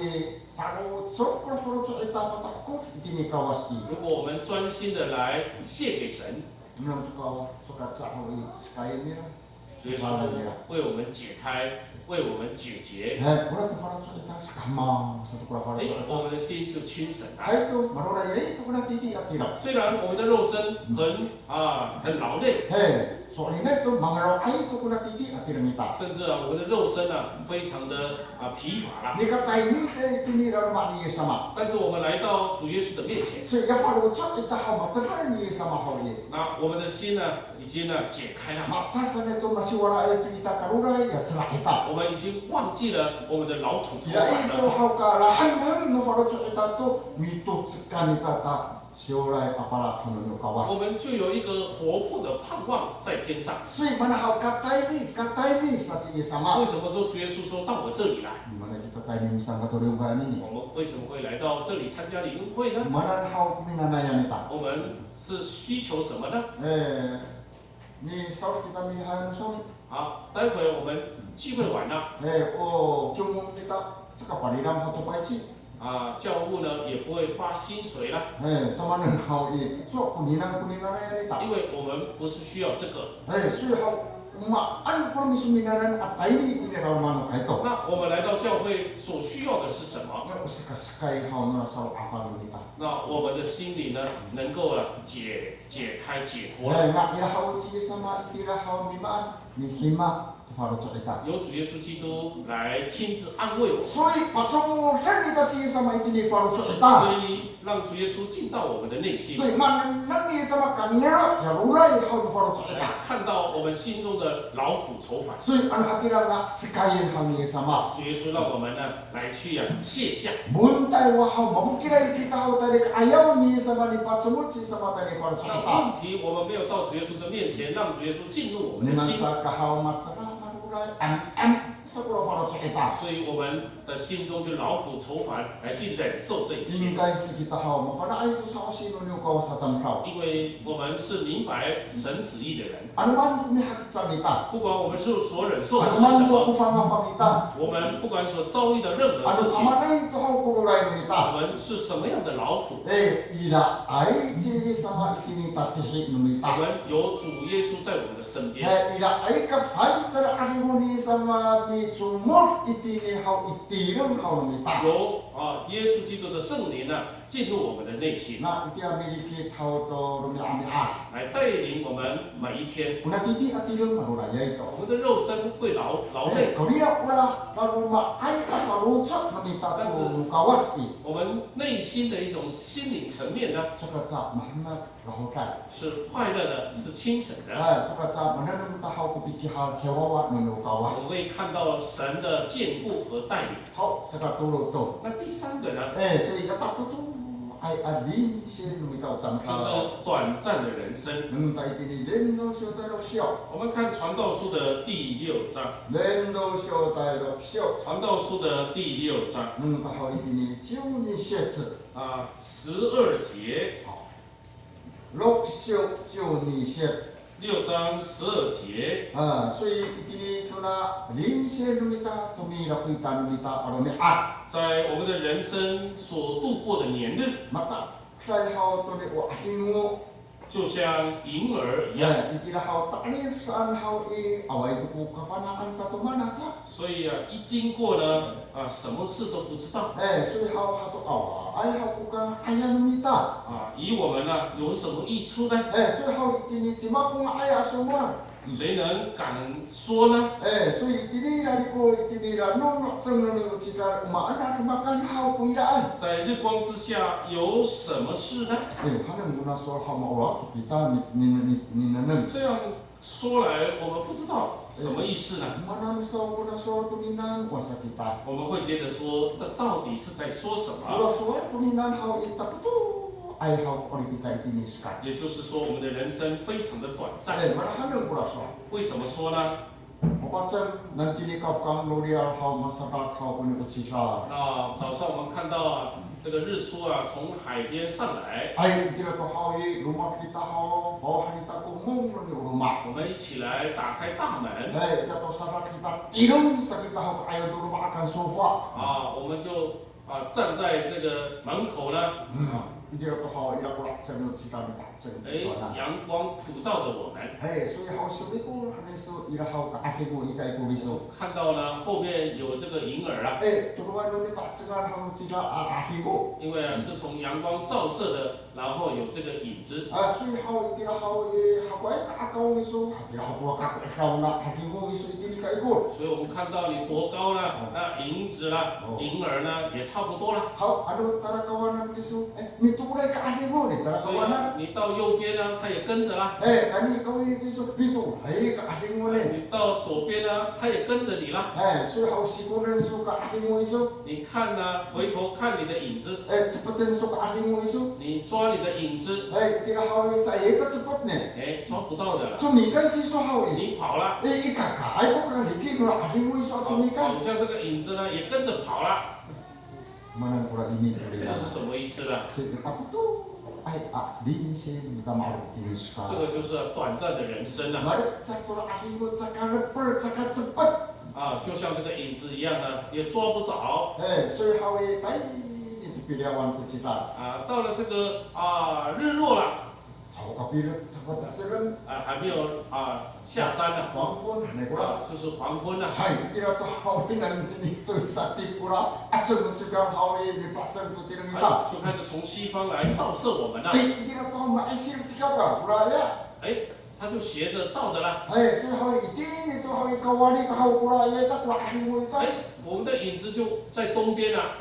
sagot so para sa kita patakot kini kawasti. 如果我们专心的来献给神， Nung ko sukat sa hawak kaya niya. 主耶稣为我们解开，为我们解决， Pura to para sa kita sa kama sa to para sa 我 kita. 们的心就轻省了。 Ay to marora ito ko na titi at tira. 虽然我们的肉身很劳累， soalnya itu mengarau air itu kuna titi akhirnya kita. 甚至啊，我们的肉身啊，非常的疲乏了。 Ni kata ini ini ramah ni sama. 但是我们来到主耶稣的面前， So ya faru cak kita hama tegar ni sama hal ni. 那我们的心呢，已经呢解开了， Maksa sana itu masih wala itu kita karurai ya celah kita. 我们已经忘记了我们的老土仇 Ya 反 itu 了。 hau kalahan no faru cak kita tu mitut sekan kita tak siulai apalah hanu 我 kawas. 们就有一个活泼的盼望在天上。 So mana hau kata ini saci sama. 为什么说主耶稣说到我这里来？ Mana kita tahu ni misal kata riuhan ini. 我们为什么会来到这里参加灵恩会呢？ Mana hau minanaya nita. 我们是需求什么呢？ Ni saud kita mihayan suami. 好，待会我们聚会完了， Cuma kita cakap padiram hatu paici. 教务呢也不会发薪水了， Sama dengan hau so kuninang ya nita. 因为我们不是需要这个。 So hau maan permisu minanan atai ni tidak kalau manu kaito. 那我们来到教会所需要的是什么？ Nga usika-sekay hau na sa afal nita. 那我们的心里呢，能够解开解脱。 Nga ila hau ci sama itira hau mimaan ni hima faru cerita. 由主耶稣基督来亲自安慰我， So pasamu hen kita ci sama itini faru cerita. 所以让主耶稣进到我们的内心 So，man nani sama kanera ya rulai hau faru cerita. 看到我们心中的劳苦愁烦。 So ang hatira nga sikayin hau ni sama. 主耶稣让我们呢来去卸下。 Buntay wa hau mabukira kita hau tadi ayaw ni sama ni pasamu ci sama tadi faru 问 cerita. 题我们没有到主耶稣的面前，让主耶稣进入我们 Ni 的 man 心， sa kahau matsara rulai sa faru cerita. 所以我们的心中就劳苦愁烦，来去忍受这一切。 Ingkay si kita hau mapana ay to sa sino niyo kawasatan hau. 因为我们是明白神旨意的人， Ano man ni haksa kita. 不管我们所忍受的 Ano 是什 man mo 么， kufanga kita. 我们不管所遭遇的任何 Ano 事情， sama na ito hau kululay 我 kita. 们是什么样的劳苦， Ila ay chili sama ikinita tihi 我 numita. 们有主耶稣在我们的身边， Ila ay kafan sa alimuni sama ni sumur itini hau itirong hau numita. 有耶稣基督的圣灵呢进入我们的内心， Na iti abiliki hau to rumiami 来带领我们每一天。 Una titi atirong marulaya 我 ito. 们的肉身会劳累， Kau dia ula laruma ay aparucot numita to kawas i. 我们内心的一种心理层面呢 Tsaka sa Muhammad rahukan. 是快乐的，是清醒的。 Tsaka sa mananam tahaw kupikihal hewawa nunu 我 kawas. 们会看到神的眷顾和带领。 Hau sa katulog to. 那第三个呢， So ikatak ko to ay adin siya lumitaw 就 tangka. 是短暂的人生。 Tay tinidin no siya tayo siya. 我们看传道书的第6章， Lendo siya tayo siya. 传道书的第6章 Tahaw itini jiw ni siya tsu. 12节， Lok siya jiw ni siya tsu. 6章12节， So itini ito na lin siya lumita tumira kita lumita arome at. 在我们的人生所度过的年日， Matsa tayo hau to ni wa hingo. 就像婴儿一样。 Itila hau taklif saan hau away to po kapanaan sa tumanatsa. 所以一经过呢，什么事都不知道。 So hau hato awa ay hau ka ayan lumita. 以我们呢有什么益处呢？ So hau itini chima kung ay asuma. 谁能敢说呢？ So itinira ko itinira no sung no chika umaan makan hau kuiraan. 在日光之下有什么事呢？ Hanang muna so hau maulat kita ni nanang. 这样说来，我们不知道什么意思呢？ Mana so muna so tuninang wasa kita. 我们会觉得说，这到底是在说什么？ Kalau so tuninang hau itak tu ay hau ori kita itini sekat. 也就是说，我们的人生非常的短暂。 Mana hanang pula so. 为什么说呢？ Mapatsan nanti ni kau kang lorial hau masabat hau pun uciha. 那早上我们看到这个日出从海边上来， Ay tidak tu hau rumah kita hau bawah kita kumung ni rumah. 我们一起来打开大门。 Jatuh sahabat kita tidur sa kita hau ayo dulu makan sofa. 我们就站在这个门口呢， Tidak tu hau ila pula cenu cita ni pacen. 阳光普照着我们， So hau subiku hanesu ila hau ka ahiku ika iku bisu. 看到呢后面有这个银耳啊， Turuan ni pacen hau cita ahiku. 因为是从阳光照射的然后有这个影子。所以好一点好诶，好乖大高的说，好不好高那，还给我的说一点个一个。所以我们看到你多高呢？那银子啦、银儿呢也差不多了。好，大家kawanan的说，你多来个阿弟我呢，大家kawanan。你到右边呢，他也跟着啦。但你高一的说，你多来个阿弟我呢。你到左边呢，他也跟着你啦。所以好习惯人说个阿弟我说。你看呢，回头看你的影子。这不等说个阿弟我说。你抓你的影子。这个好的在一个这不呢。抓不到的了。做米干技术好的。你跑了。一嘎嘎，我讲你听个阿弟我说做米干。好像这个影子呢也跟着跑了。这是什么意思呢？这个就是短暂的人生啊。就像这个影子一样呢，也抓不着。到了这个日落了。还没有下山呢。就是黄昏了。就开始从西方来照射我们了。他就斜着照着了。我们的影子就在东边了。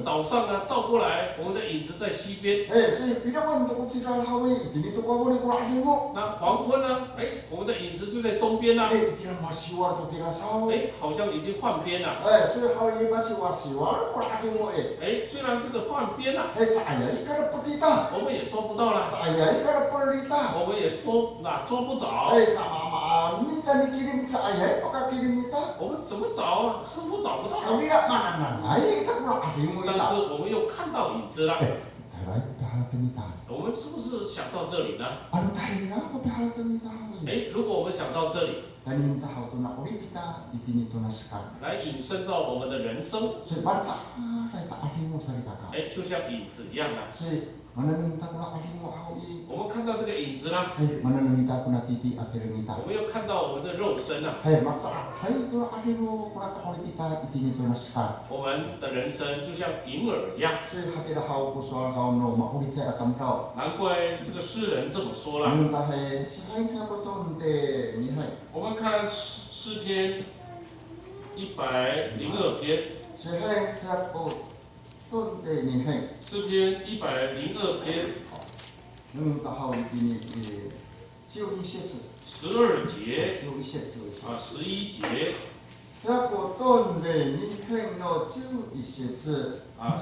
早上呢照过来，我们的影子在西边。那黄昏呢？我们的影子就在东边了。好像已经换边了。虽然这个换边了，我们也抓不到了。我们也抓不着。我们怎么找啊？似乎找不到。但是我们又看到影子了。我们是不是想到这里呢？如果我们想到这里，来引申到我们的人生，就像影子一样的。我们看到这个影子啦，我们又看到我们的肉身啊。我们的人生就像银耳一样。难怪这个诗人这么说了。我们看诗篇102篇。诗篇102篇12节11节。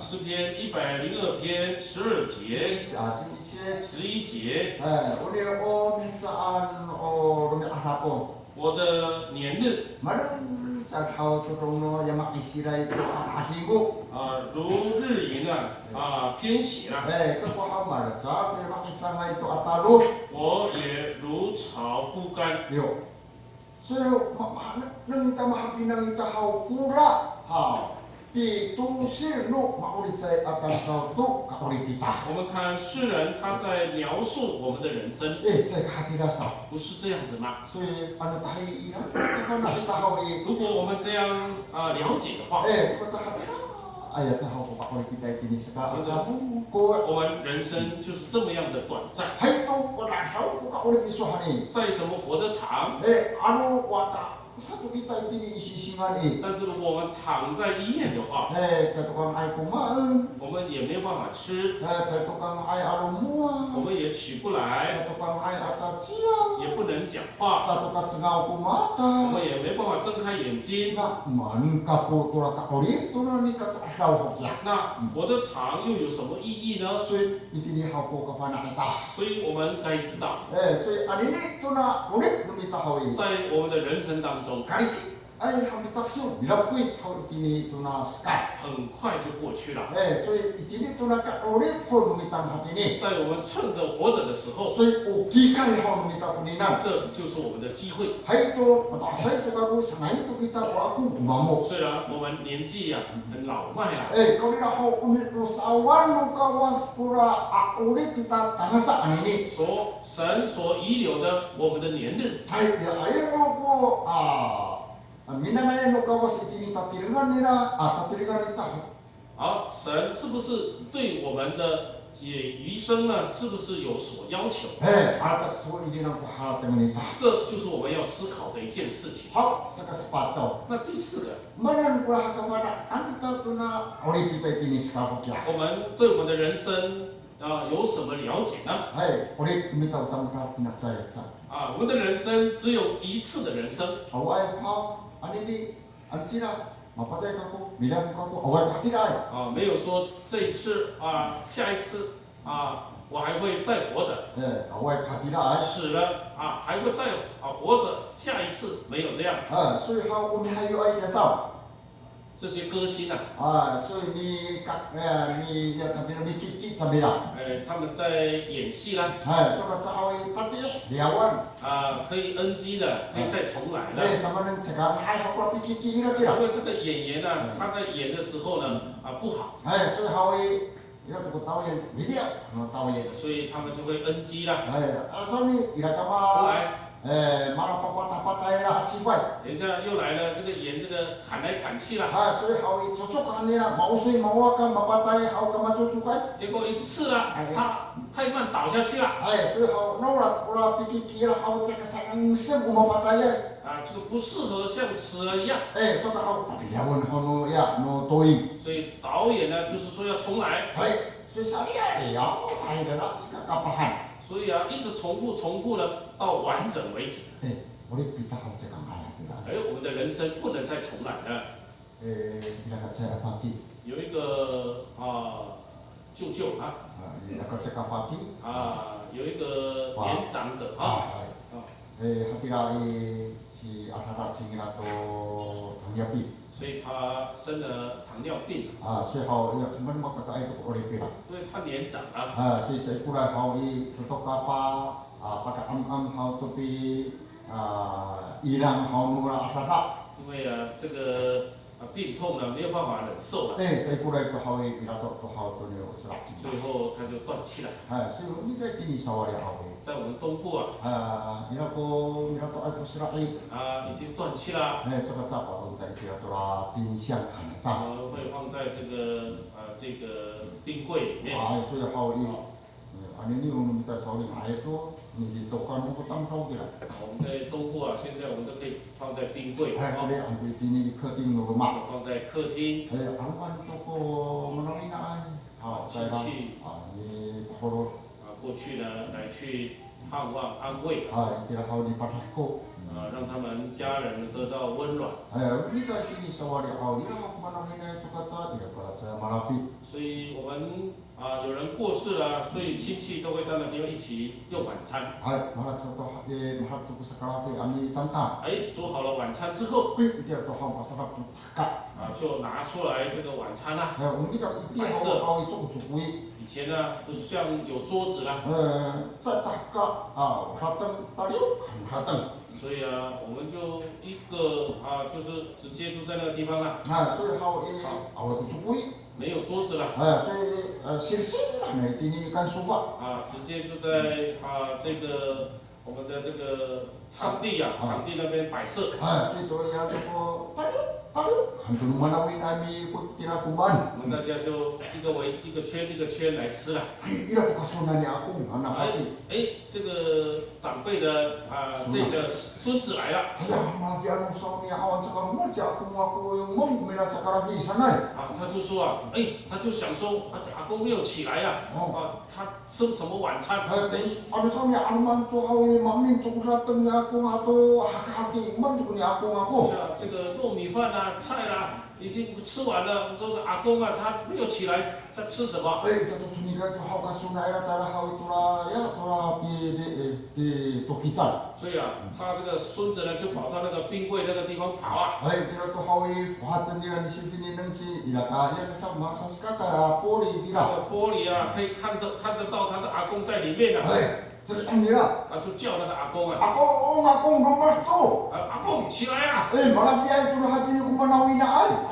诗篇102篇12节11节。我的年日如日影偏斜了。我也如草枯干。所以我们看诗人他在描述我们的人生，不是这样子吗？如果我们这样了解的话，我们人生就是这么样的短暂。再怎么活得长，但是如果我们躺在医院的话，我们也没有办法吃，我们也起不来，也不能讲话，我们也没办法睁开眼睛。那活得长又有什么意义呢？所以我们该知道，在我们的人生当中，很快就过去了。在我们趁着活着的时候，这就是我们的机会。虽然我们年纪很老迈了，神所遗留的我们的年日，好，神是不是对我们的余生呢？是不是有所要求？这就是我们要思考的一件事情。好，这个是八道。那第四个，我们对我们的人生有什么了解呢？我们的人生只有一次的人生。没有说这一次下一次我还会再活着。死了还会再活着，下一次没有这样。这些歌星他们在演戏啦。可以 NG 的，可以再重来的。因为这个演员他在演的时候呢不好。所以他们就会 NG 啦。后来等一下又来了，这个演这个砍来砍去啦。结果一次啦，他太慢倒下去了。这个不适合像死了一样。所以导演呢，就是说要重来。所以一直重复呢，到完整为止。我们的人生不能再重来了。有一个舅舅有一个年长者所以他生了糖尿病。所以因为他年长所以saya pula hawi tutok apa pakai am hau topi hilang hau nura asata。因为这个病痛呢没有办法忍受了。saya pula itu hawi ilato to hau to ne usra。最后他就断气了。所以我们在ini sawari hawi。在我们东部ilato itu serai。已经断气了。这个杂包在ilato啦冰箱很大。我会放在这个冰柜里面。所以hawi。ini umum kita sawari itu di tokan buku tangkau kira。我们在东部现在我们都可以放在冰柜。ambil ini客厅的rumah。放在客厅。aluan toko menawinaan。亲戚ini pahoro。过去呢来去盼望安慰。kira kau di Patahko。让他们家人得到温暖。kita ini sawari hawi aku menawinaan suka sa ila pala sa Marapi。所以我们有人过世了，所以亲戚都会到那地方一起用晚餐。煮好了晚餐之后，就拿出来这个晚餐啦。摆设。以前呢，不是像有桌子啦。所以我们就一个就是直接就在那个地方啦。没有桌子了。所以直接就在这个我们的这个场地场地那边摆设。所以都要这个我们大家就一个圈来吃了。这个长辈的这个孙子来了。他就说他就想说阿公没有起来他吃什么晚餐？这个糯米饭菜已经吃完了。这个阿公他没有起来，在吃什么？所以他这个孙子呢就跑到那个冰柜那个地方跑玻璃可以看得到他的阿公在里面这个安妮啊，就叫那个阿公阿公，nomor tu。阿公起来malam itu hati ni kumanawinaan。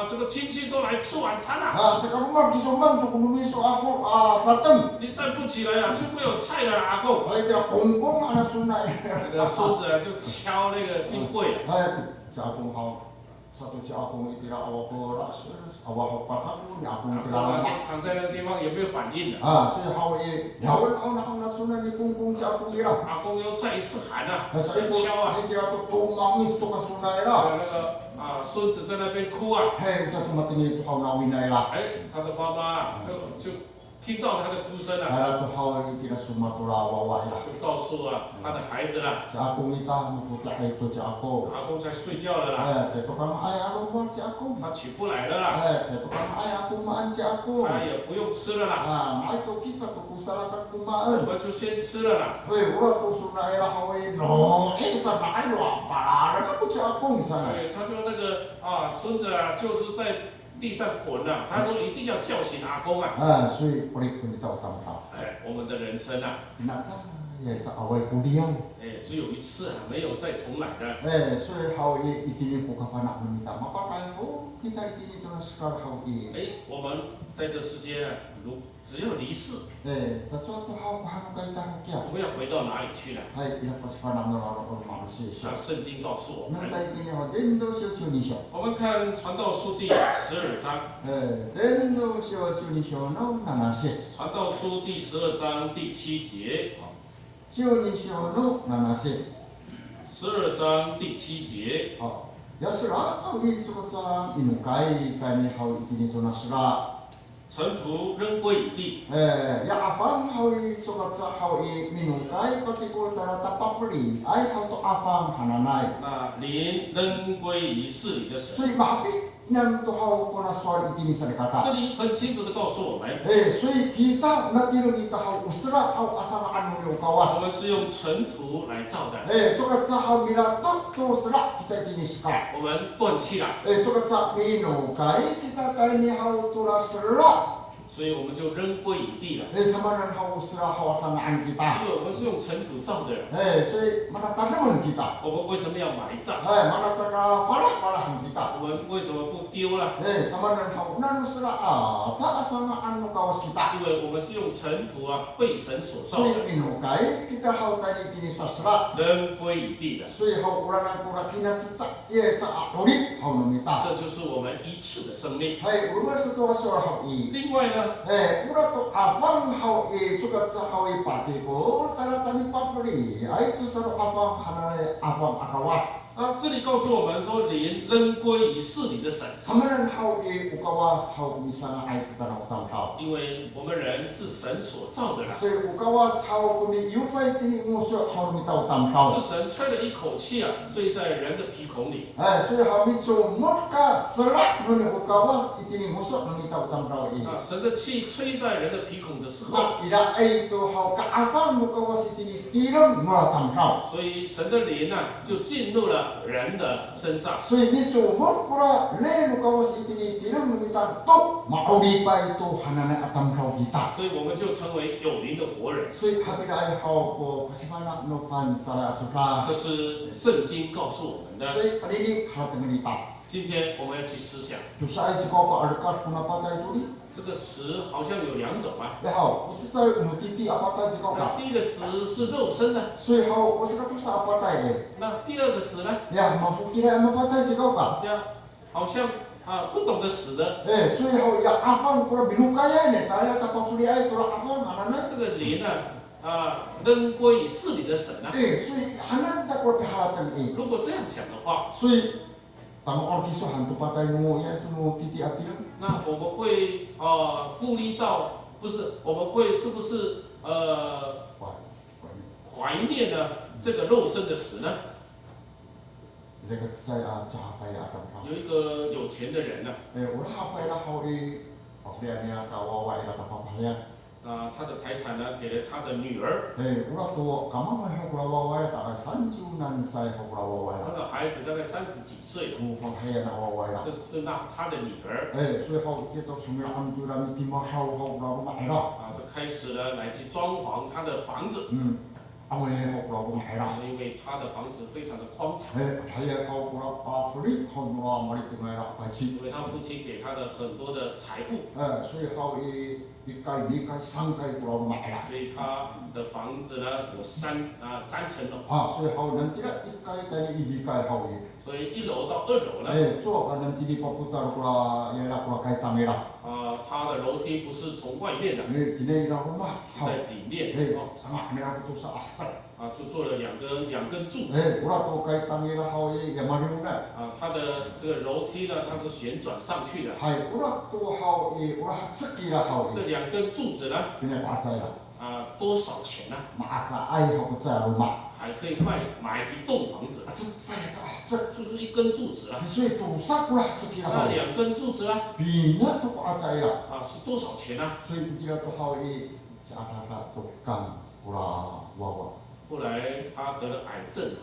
这个亲戚都来吃晚餐这个rumah kisomban tu kunumiso aku datang。你再不起来就没有菜了阿公。叫公公anak sunai。那个孙子就敲那个冰柜。阿公好， satu si Akung itira awa beras, awa hopatan ni Akung 阿 itira 公 lama. 躺在那个地方也没有反应了。所以好伊，yawan au na sunan ni kungkung si Akung ira. 阿公又再一次喊啊， Sa 又敲啊， ni tira to tumangis to ka sunay ra. 那个孙子在那边哭啊， Hey, ito tumatingin to hau na winay ra. 哎，他的妈妈就听到他的哭声啊， Kaya to hau itira sumatura wawa ira. 就告诉他的孩子啦， Si Akung ita mufuta ay to si Akung. 阿公在睡觉了啦， Saya to kan ay Akung mo si Akung. 他起不来了啦， Saya to kan ay Akung maan si Akung. 他也不用吃了啦， Ay to kita to kusalakat 我 kumaan. 们就先吃了啦。 Hey, ura to sunay ra haway. No, sa na ay lo para na ko si Akung 所 sana. 以他就那个孙子啊，就是在地上滚啊，他说一定要叫醒阿公啊。 所以ulit ko nito tama-tama. 哎，我们的人生啊， Pinasa, sa away kudiyan. 哎，只有一次啊，没有再重来的。 So how itinin po kapanak ng mita. Mapatay ko, kita itinito na skar how 哎，我们在这世间啊，只有离世， tatso to how paano kayo tayo kya. 我们要回到哪里去呢？ Ay, ilapas pa naman ako ng manusia siya. 圣经告诉我们 Nang，tayo itinin dendo siya chunisyo. 我们看传道书第12章， Dendo siya chunisyo no nanasit. 传道书第12章第7节， Chunisyo no nanasit. 12章第7节， Yasra, how ito sa inukay, kani how itinito na sila. 尘土仍归于地。 Afang how ito sa how minukay, pati ko tara tapafri, ay how to afang hananay. 那灵仍归于是你的神。 So, bakit nan to how ko na swal itini sa 这 likata? 里很清楚的告诉我们， So, kita natiro kita how usra, how asamaan mo yung 我 kawas. 们是用尘土来造的， Sukat sa how mila to usra, kita itini sika. 我们断气了， Sukat sa minukay, kita tayo ni how to na sila. 所以我们就仍归于地了。 Samanan how usra, how asamaan 因 kita. 为我们是用尘土造的， So, manatasaman kita. 我们为什么要埋葬？ Manataka pala-palahan kita. 我们为什么不丢呢？ Samanan how nano sila, sa asamaan mo kawas kita. 因为我们是用尘土啊，被神所造 So, 的， minukay, kita how tayo itini sa sila. 仍归于地的。 So, how uranan ko na kinatsa sa ulit, how numita. 这就是我们一次的生命。 Urmas ito kasura how 另外呢， ura to afang how sukat sa how pati ko, taratani papri, ay to sa afang hanay afang akawas. 这里告诉我们说，灵仍归于是你的神， Samanan how ukawas how misana ay kita na utang tao. 因为我们人是神所造的啦。 So, ukawas how kumi yufay tini nguso how numita utang tao. 是神吹了一口气啊，坠在人的鼻孔里。 So, how mitso motka selak nuni ukawas itini nguso numita utang tao 神的气吹在人的鼻孔的时候， Na ila ay to how kaafang ukawas itini tirang mula utang tao. 所以神的灵啊，就进入了人的身上。 So, mitso mokpura le ukawas itini tirang numita to maubi pa ito hananay atang tao kita. 所以我们就成为有灵的活人。 So, hati ka ay how ko pasipana no pan sara atsuka. 这是圣经告诉我们的。 So, panini hatang nita. 今天我们要去思想， To sa ay chikaw ka arkat kunapatay ito ni. 这个石好像有两种啊。 How, usay umutiti apatay chikaw 那 ka. 第一个石是肉身的， So, how, usa ka to sa apatay 那第二个石呢？ mafukira mapatay chikaw ka. 呀，好像不懂得死的。 So, how, afang kura binukaya ni. Taya tapasuli ay kura afang hananay. 这个灵呢，仍归于是你的神啊。 So, hanan ta kura pihalatan 如果这样想的话， So, tama or kiso hantu patay mo yes mo titi atilang. 那我们会顾虑到，不是我们会是不是怀念呢这个肉身的死呢？ Legat saya chahapay atang ka. 有一个有钱的人呢， Ura hapay na how paklian niya kawawa ila tapapahyan. 他的财产呢给了他的女儿， Ura to kamamay ho kurawawa ila taka sanjunan say ho kurawawa 他 ila. 的孩子大概30几岁了， Ufang haya na kawawa ila. 这是他的女儿 So how kita sumilakan tura miti mahaw ho kurawawa ila. 就开始了来去装潢他的房子。因为他的房子非常的宽敞，因为他父亲给他的很多的财富，所以他的房子呢有3层楼，所以1楼到2楼呢，他的楼梯不是从外面的，在里面，就做了两根柱子，他的这个楼梯呢，它是旋转上去的，这2根柱子呢，多少钱呢？还可以买1栋房子，就是1根柱子啦。那2根柱子啦，是多少钱呢？后来他得了癌症，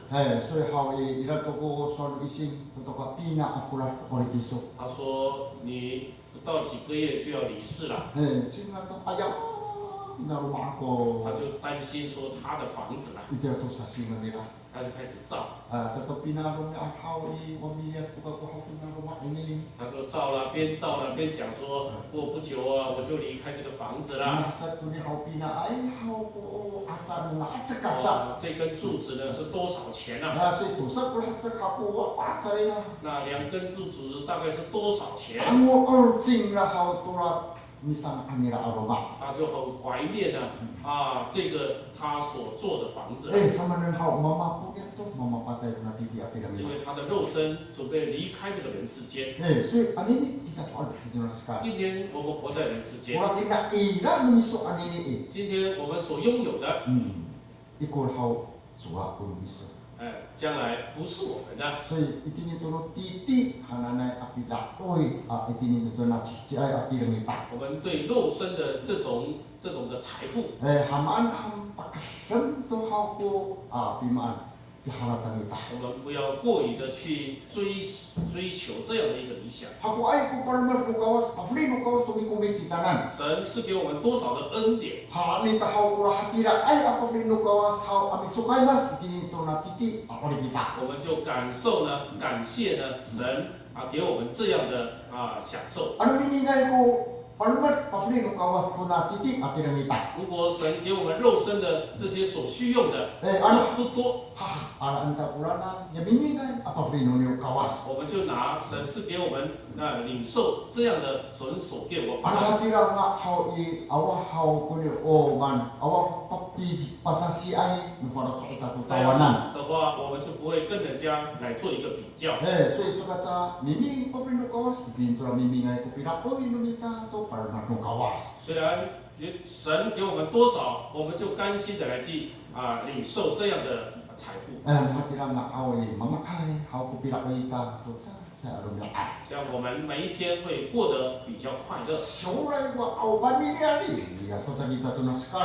他说你不到几个月就要离世了，他就担心说他的房子啦，他就开始造，他说造了，边造了边讲说，过不久啊，我就离开这个房子啦。这根柱子呢是多少钱呢？那2根柱子大概是多少钱？他就很怀念呢，这个他所做的房子。因为他的肉身准备离开这个人世间。今天我们活在人世间。今天我们所拥有的，将来不是我们的。所以我们对肉身的这种的财富，我们不要过于的去追求这样的一个理想。神是给我们多少的恩典，我们就感谢呢神给我们这样的享受。如果神给我们肉身的这些所需用的不多，我们就拿神是给我们领受这样的神所给我们的话，我们就不会跟人家来做一个比较。虽然神给我们多少，我们就甘心的来去领受这样的财富。这样我们每一天会过得比较快乐。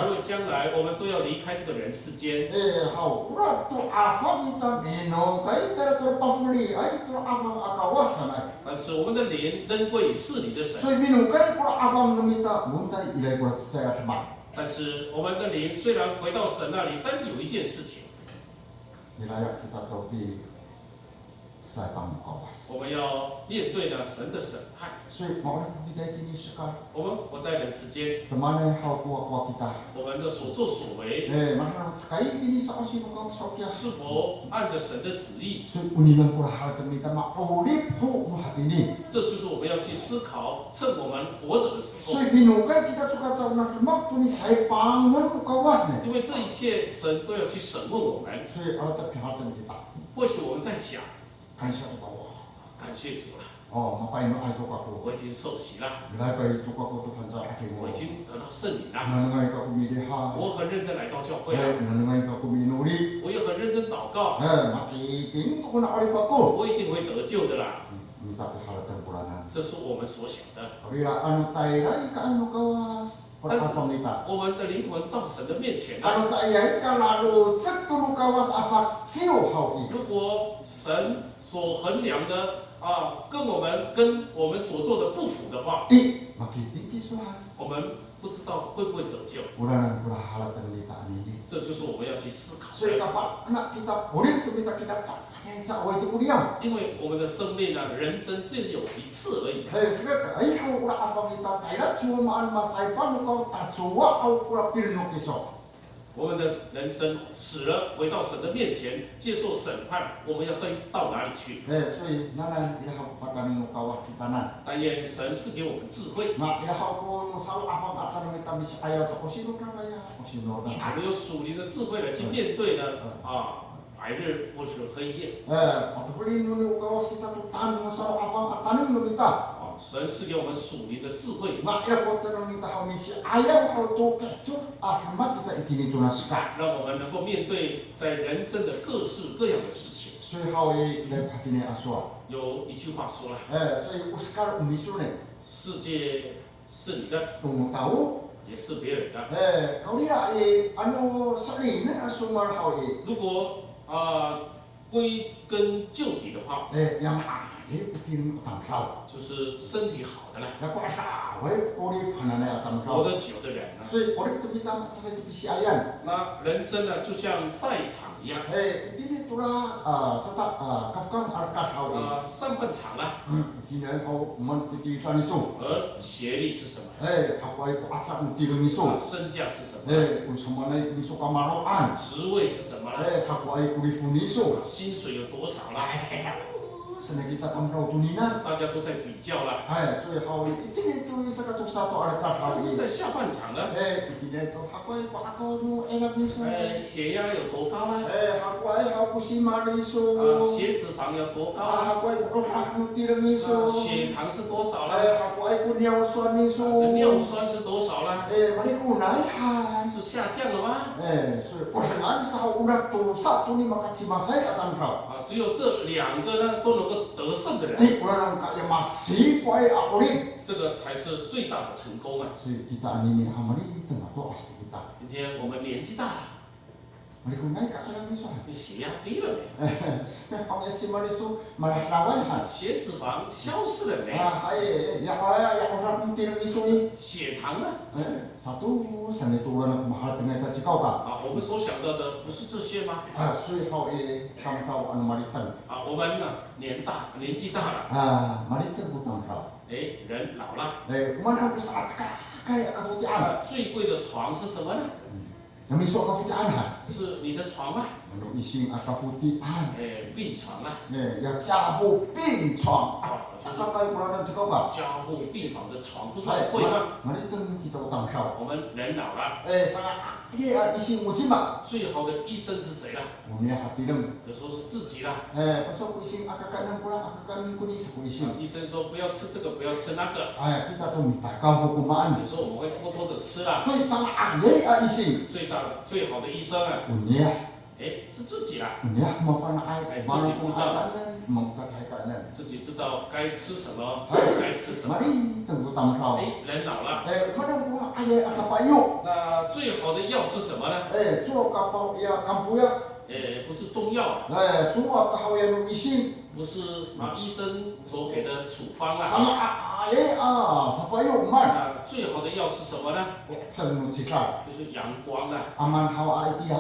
因为将来我们都要离开这个人世间。但是我们的灵仍归于是你的神。但是我们的灵虽然回到神那里，但有一件事情，我们要面对呢神的审判。我们活在人世间，我们的所作所为，是否按着神的旨意？这就是我们要去思考，趁我们活着的时候。因为这一切神都要去审问我们。或许我们在想，感谢主了。我已经受洗了，我已经得到圣灵了，我很认真来到教会了，我也很认真祷告，我一定会得救的啦。这是我们所想的。但是我们的灵魂到神的面前了。如果神所衡量的跟我们所做的不符的话，我们不知道会不会得救。这这就是我们要去思考的。所以dapat anak kita boleh tu kita tak sa awal tu kuliah. 因为我们的生命呢，人生只有一次而已。Sehingga ay hau ula apa kita tayat semua maan masaipan kau tak cuwa au kula pilno kiso. 我们的人生死了，回到神的面前，接受审判，我们要到哪里去？所以nanan ia hau patan no kawas titanan. 但愿神赐给我们智慧。Na ia hau ko sal apa akan kita bisa ayat ko sino kan ya, ko sino 我们有属灵的智慧来去面对呢白日或是黑夜。Patuloy no kawas kita tu tan mo sal apa tanin no kita. 神赐给我们属灵的智慧。 Na ia ko tanong kita hau misi ayaw hau to kecu ahmat kita itinito na sika. 让我们能够面对在人生的各式各样的事情。 所以好诶，来拍定的aswa。有一句话说了，所以 uskar umisu ne。世界是你的， Kung tahu， 也是别人的。kau lihat anu sering ne asumar hau 如果归根究底的话， yang itin utang kau。 就是身体好的了。 那过啥？我的朋友呢utang kau。 活得久的人呢， 所以我的tu kita macam itu bisi ayan。 那人生呢，就像赛场一样。 ini tu lah setak kafkan arkas hau 上半场啊， ini kau mon itu tanisu。 而学历是什么？ aku aku asal itu misu。 身价是什么？ semua ni misu kamaroan。 职位是什么呢？ aku aku rifu misu。 薪水有多少啦？ Senang kita tampau tuninan。 大家都在比较啦。 所以好itu satu satu arkas 但 hau 是在下半场呢， ini itu aku nu enak misu。 血压有多高啦？ aku kusima misu。 血脂肪有多高啦？ aku aku tidak misu。 血糖是多少啦？ aku尿酸misu。 尿酸是多少啦？ mereka naikan。 是下降了吗？ 所以pertengahan sahau udah tu satu ni maka cima saya akan kau。 只有这两个呢，都能够得胜的人， orang kaya masih kuai akurin。 这个才是最大的成功啊！ 所以kita ini hamari tengah tu asli kita。 今天我们年纪大了， mereka naik kaya misu。 你血压低了没？ Kau si marisu malah lawan 血脂肪消失了没？ ya orang tidak misu ni。 血糖呢？ satu sana turun mahal tengah kita cikau kan。 我们所想到的不是这些吗？ 所以好kamu tahu anu maritan。 我们呢年纪大了， maritan bukan kau。 人老了， mana aku saat kayak kefutian。 最贵的床是什么呢？ Kami sok kefutian ha。 是你的床吗？ Menurut ising kefutian。 病床啊， 要加护病床。apa kau pulang cikau kan？ 加护病房的床不是很贵吗？ maritan kita utang kau。 我们人老了， sangat dia ising mujima。 最好的医生是谁啦？ Dunia hati dem。 有时候是自己啦。 pasal ku ising akakan pulang akakan ku ni seku ising。 医生说不要吃这个，不要吃那个。 kita tu minta kau hukuman。 有时候我们会偷偷的吃啦。 所以 sangat ahli ising。 最好的医生啊， Dunia。 是自己啦， Dunia mau fana ai mana pun akakan mau tak akakan。 自己知道该吃什么，该吃什么。 Mari tengok utang kau。 人老了， mana pun ayah asal payu。 那最好的药是什么呢？ 做kapau ya kampu ya。 不是中药， 做kau yang ising。 不是医生所给的处方 sama 啊。 sapayu man。 最好的药是什么呢？ Senu cikar。 就是阳光啊。 Aman hawa itu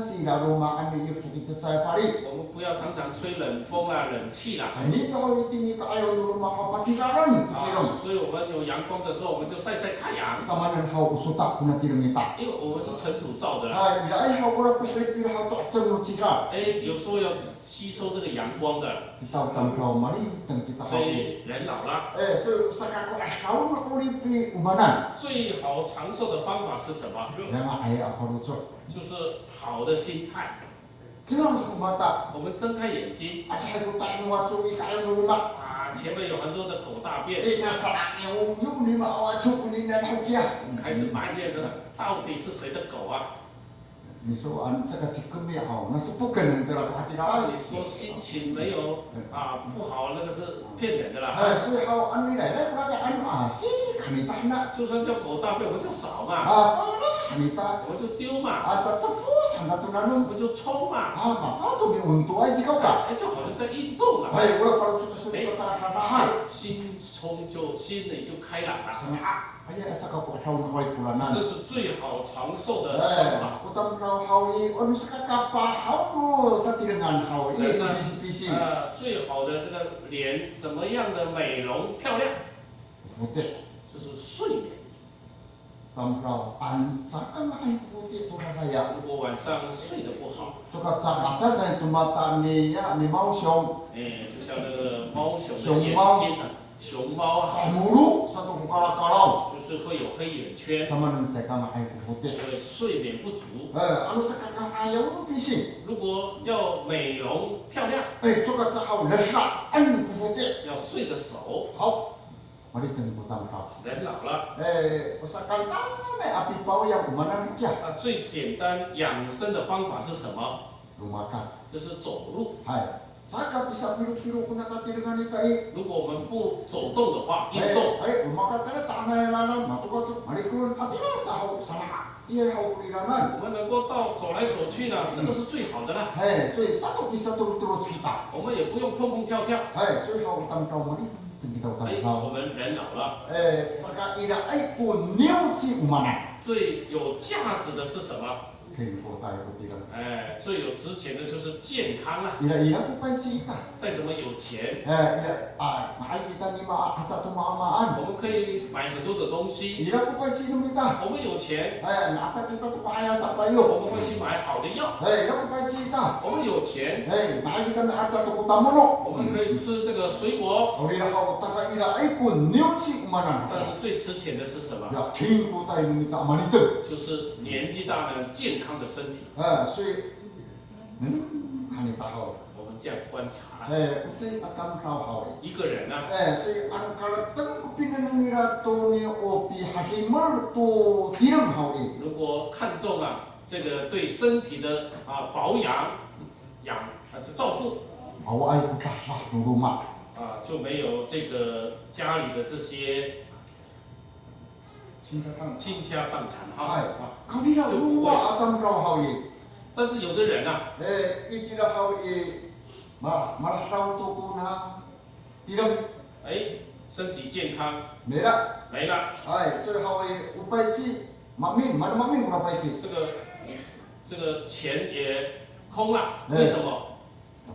si lalu makan di kita saya pari。 我们不要常常吹冷风啊、冷气啦。 Ini tahu itu ni kau dulu makan paciran。 所以我们有阳光的时候，我们就晒晒太阳。 Sama dengan hawa usutak kuna tidak minta。 因为我们是尘土造的啦。 Bila hawa kalau pilih pilih hawa tu senu cikar。 有时候要吸收这个阳光的。 Kita utang kau mari teng kita 所 hawa。 以人老了， 所以sekarang kau nak pilih ubanan。 最好长寿的方法是什么？ Jangan ayah kau lucu。 就是好的心态。 Jangan suku mata。 我们睁开眼睛， Ada aku tak nuat suwi kau rumah。 前面有很多的狗大便， 那啥有你嘛我出你那好家。 开始埋怨着到底是谁的狗啊？ 你说这个cikum ya那是不可能的了，hati dah。 你说心情没有不好，那个是骗人的啦。所以好你来来，我来si kami tak nak。 就算叫狗大便，我们就扫嘛， kami tak。 我们就丢嘛， 这夫sana tu 我 nanu。 们就冲嘛， maka tu untuk aja kau kan。 就好像在运动了。 我kalau suka cara tahan。 心冲就心里就开朗了。 Ayah asa kau tahu nak buat pulanan。 这是最好长寿的方法。 Utang kau 好伊，我们是个干巴好不？他的安好伊，必须。最好的这个脸怎么样的美容漂亮？不对，就是睡眠。Kamrau ansakan ay puti tu saya. 如果晚上睡得不好， Suka caca saya tumata ni ya ni mau siong. 就像那个猫熊的眼睛啊，熊猫啊， Mulu satu kalau 就是会有黑眼圈， sama nang saya kama ay puti. 会睡眠不足。 Anu sekarang ayaw lu pising. 如果要美容漂亮， Suka cakap lesla ay puti. 要睡得熟。 好。 Mari kita butang kau. 人老了， Usahakan tangan api pau yang kemana dia. 最简单养生的方法是什么？ Lumakan. 就是走路。 Hai. Saya bisa biru-biru punya tadi dengan itu. 如果我们不走动的话，运动， Lumakan tadi tak main lalan. Masuk. Mari kun hatilah sahau sama. Iya hau ilanan. 我们能够走来走去呢，这个是最好的啦。 所以satu bisa turut-turut kita. 我们也不用蹦蹦跳跳。 所以好当到mari. 我们人老了。 Sekarang ini pun neuci umana. 最有价值的是什么？ 最有值钱的就是健康啦。 再怎么有钱， 我们可以买很多的东西。 我们有钱， 我们会去买好的药。 我们有钱， 我们可以吃这个水果。 但是最值钱的是什么？ 就是年纪大了健康的身体。 所以，我们这样观察， Uci akan kau 一个人呢， 所以ang kalatang pinanira to ni opi hahimal to tirang hawi. 如果看重这个对身体的保养、照顾， Awa ay putah ng rumah. 就没有这个家里的这些倾家荡产Kami na luwa atang kau hawi. 但是有的人Itila hawi malasaw to ko na tirang 身体健康 mera. 没了， So hawi upay si mamin, mana mamin upay si. 这个钱也空了，为什么？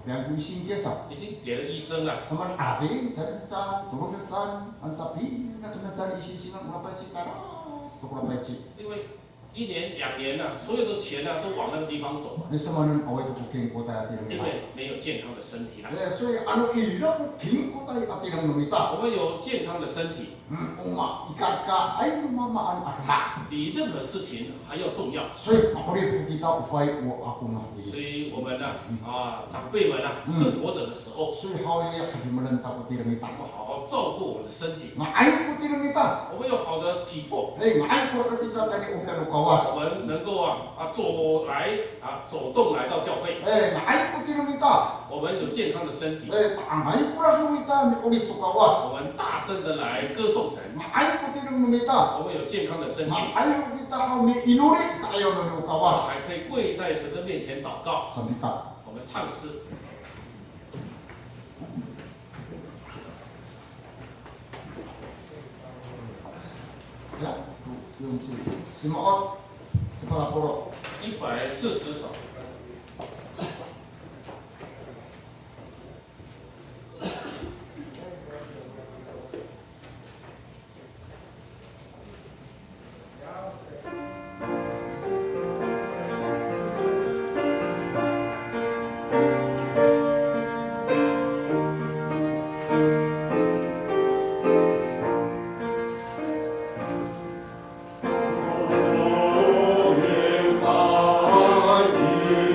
Yang kuising dia sa. 已经给了医生了。 Sama ating sa turun sa ang sabi na tunasan isisingan upay si taras to upay si. 因为1年2年所有的钱都往那个地方走了。 Ni samanan away to cooking ko tayo tirang. 因为没有健康的身体啦。 So ano ilo cooking ko tayo tirang lumita. 我们有健康的身体， Ikaka ay lumamaan asma. 比任何事情还要重要。 So ako rin kita upay o ako na. 所以我们长辈们正活着的时候， So hawi hahimalan ta ko tirang ita. 我们好好照顾我们的身体。 Maay ko tirang ita. 我们有好的体魄， Maay ko katita tani upay kawas. 我们能够走动来到教会。 Maay ko tirang ita. 我们有健康的身体， Tamay ko lang ita ni ulit to kawas. 我们大声的来歌颂神。 Maay ko tirang lumita. 我们有健康的身体， Maay ko kita kami inulit sa ayaw na kawas. 还可以跪在神的面前祷告。 Sabi ka. 我们唱诗。 Ya, yung si Maot, si Palapuro. 140首。Oh,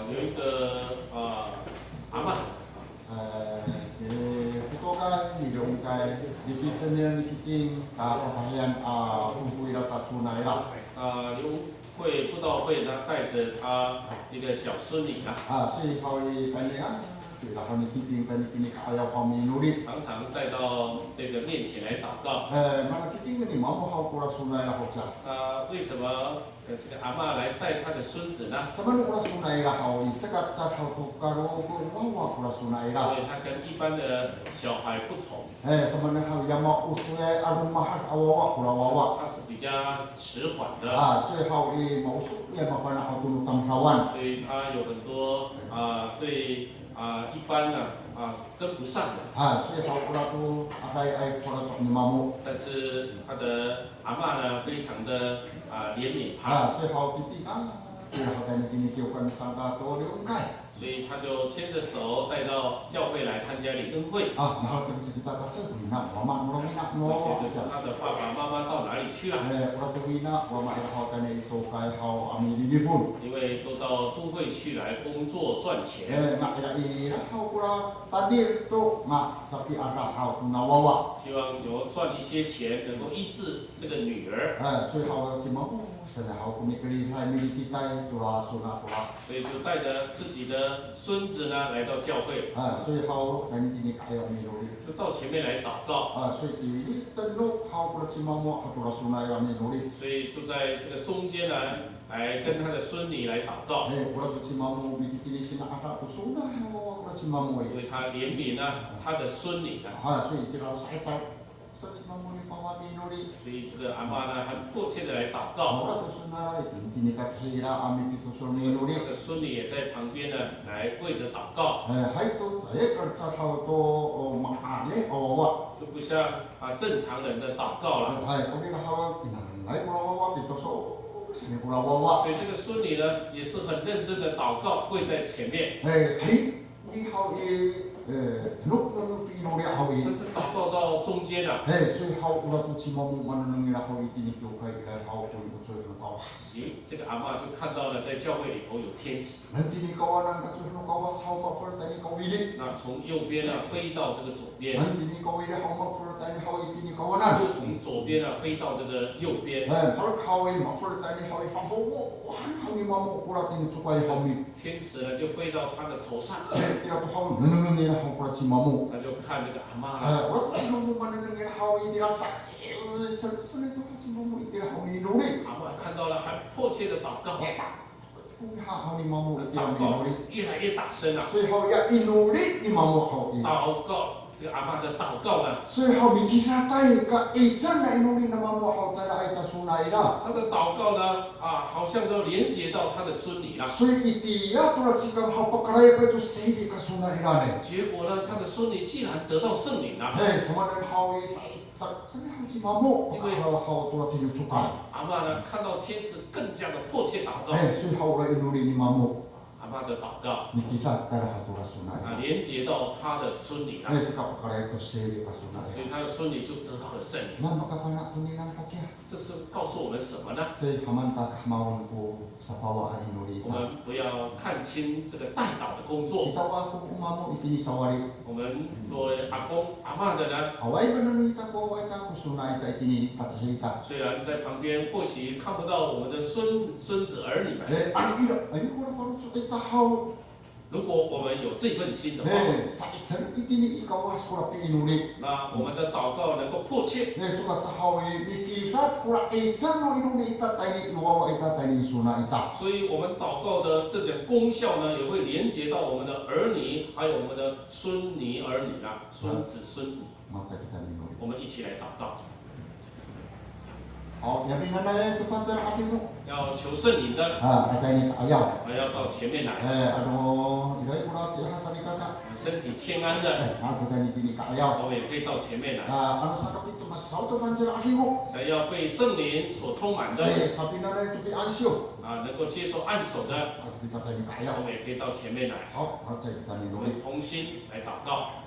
有一个阿嬷。Kutokan nilongkay dikitan nila nikiting kapahayan kumpuy na tasunay la. 刘会布道会呢带着他一个小孙女啊。所以เขาkanina然后nikiting tani kaya kami nulit. 常常带到这个面前来祷告。mana kiting ni mamo hau kura sunay la hoksa. 为什么这个阿嬷来带她的孙子呢？ Sa man kura sunay la hau itsakat sa hau karo wawa kura sunay la. 因为他跟一般的小孩不同。sa man hau yama usuya arumahat awawa kura wawa. 他是比较迟缓的。所以hau mausuk ya mapana hau tunu tamsawan. 所以他有很多对一般呢跟不上的。所以hau kura tu akai kura sok ni mamu. 但是他的阿嬷呢，非常的怜悯他。所以hau kiting hau tani kini kiokan sangka to diungkay. 所以他就牵着手带到教会来参加领恩会。mahal kan sa kita sa na mama mo na no. 他的爸爸妈妈到哪里去了？ ora tu wina mama hau tani ito kay hau ami dilifun. 因为都到都会去来工作赚钱。nga ila hau kura tadir to nga sapi ara hau nawawa. 希望有赚一些钱，能够医治这个女儿。所以hau si mamu sa hau kunikri hai milititay tura suna tura. 所以就带着自己的孙子呢来到教会。所以hau tani kini kaya mi lori. 就到前面来祷告。所以di tenuk hau kura si mamu tura suna ya mi lori. 所以就在这个中间呢，来跟他的孙女来祷告。kura tu si mamu bikini sina asa tu suna hau kura si mamu. 因为他怜悯呢他的孙女的。所以kita harus ajak si mamu ni pawa mi lori. 所以这个阿嬷呢很迫切的来祷告。 kura tu suna ini kathira ami pitu suni lori. 他的孙女也在旁边呢来跪着祷告。hai tu saya kerja hau tu mahale awa. 就不像正常人的祷告了。kau ni hau inai kura wawa pitu so sini kura wawa. 所以这个孙女呢也是很认真的祷告，跪在前面。thei ni hau nuk pi lori hau 但是祷告到中间了。 所以hau kura tu si mamu mananang ila hau itini kyokai ila hau tu ucoy tu kawas. 这个阿嬷就看到了在教会里头有天使。 nanti ni kawanan kasus no kawas hau ka tani kawili. 那从右边呢飞到这个左边， nanti ni kawili hau ma tani hau itini kawanan. 又从左边呢飞到这个右边。 kalau kawai ma tani hau fafowo hau ni mamu kura tini cukai hau ni. 天使呢就飞到他的头上， tira tu hau nanangan ila hau kura si mamu. 他就看这个阿嬷了。 ora tu si mamu mananang ila hau itira sa. Sani tu si mamu itira hau ni lori. 阿嬷看到了，很迫切的祷告， hau ni mamu itira 祷 ni 告 lori. 越来越大声了。 所以hau ya inuri ni mamu hau i. 祷告，这个阿嬷的祷告呢， 所以hau mikira tai ka isan na inuri na mamu hau tai ai ta sunai la. 他的祷告呢，好像就连接到他的孙女了。 所以iti ya tu la cikam hau pakalai pa tu sedi ka sunai la ne. 结果呢，他的孙女竟然得到圣灵了。 sama dan hau i sai sani hau si mamu hau tu la tinu cukai. 阿嬷呢，看到天使更加的迫切祷告。 所以hau la inuri ni mamu 阿嬷的祷告 mikita tara hau tu la sunai. 连接到他的孙女了， sika pakalai tu sedi ka 所 sunai. 以他的孙女就得到了圣灵。 Na makapana tu ni nang pakia. 这是告诉我们什么呢？ 所以hamanta kamawan ko sa pawa ai inuri 我 ta. 们不要看清这个代祷的工作。 Kita wa ko umamu itini sawari. 我们作为阿公阿嬷的呢， Awai mananita ko awai ta ko sunai ta itini tatahita. 虽然在旁边或许看不到我们的孙子儿女们， ang ilo ay ko na paru sa kita hau. 如果我们有这份心的话， sa itsan itini ikawas ko la pinuli. 那我们的祷告能够迫切。 Sukat sa hau mikita ko la itsan no inuli ita tani luwa ita tani suna ita. 所以，我们祷告的这种功效呢，也会连接到我们的儿女，还有我们的孙女儿女啦，孙子孙女。 Mata kita minuli. 我们一起来祷告， Yabi na na tu pancer ati mo. 要求圣灵的， Ay tani ayaw. 还要到前面来， Ilay ko la ti hasali ka. 身体欠安的， Ako tani tini ka ayaw. 我们也可以到前面来。 Sa kapito mas sao tu pancer ati mo. 想要被圣灵所充满的， Sabi na na tu pi ansyo. 能够接受按手的， Ako kita tani ka ayaw. 我们也可以到前面来， 好，我这里跟你努力。我们同心来祷告。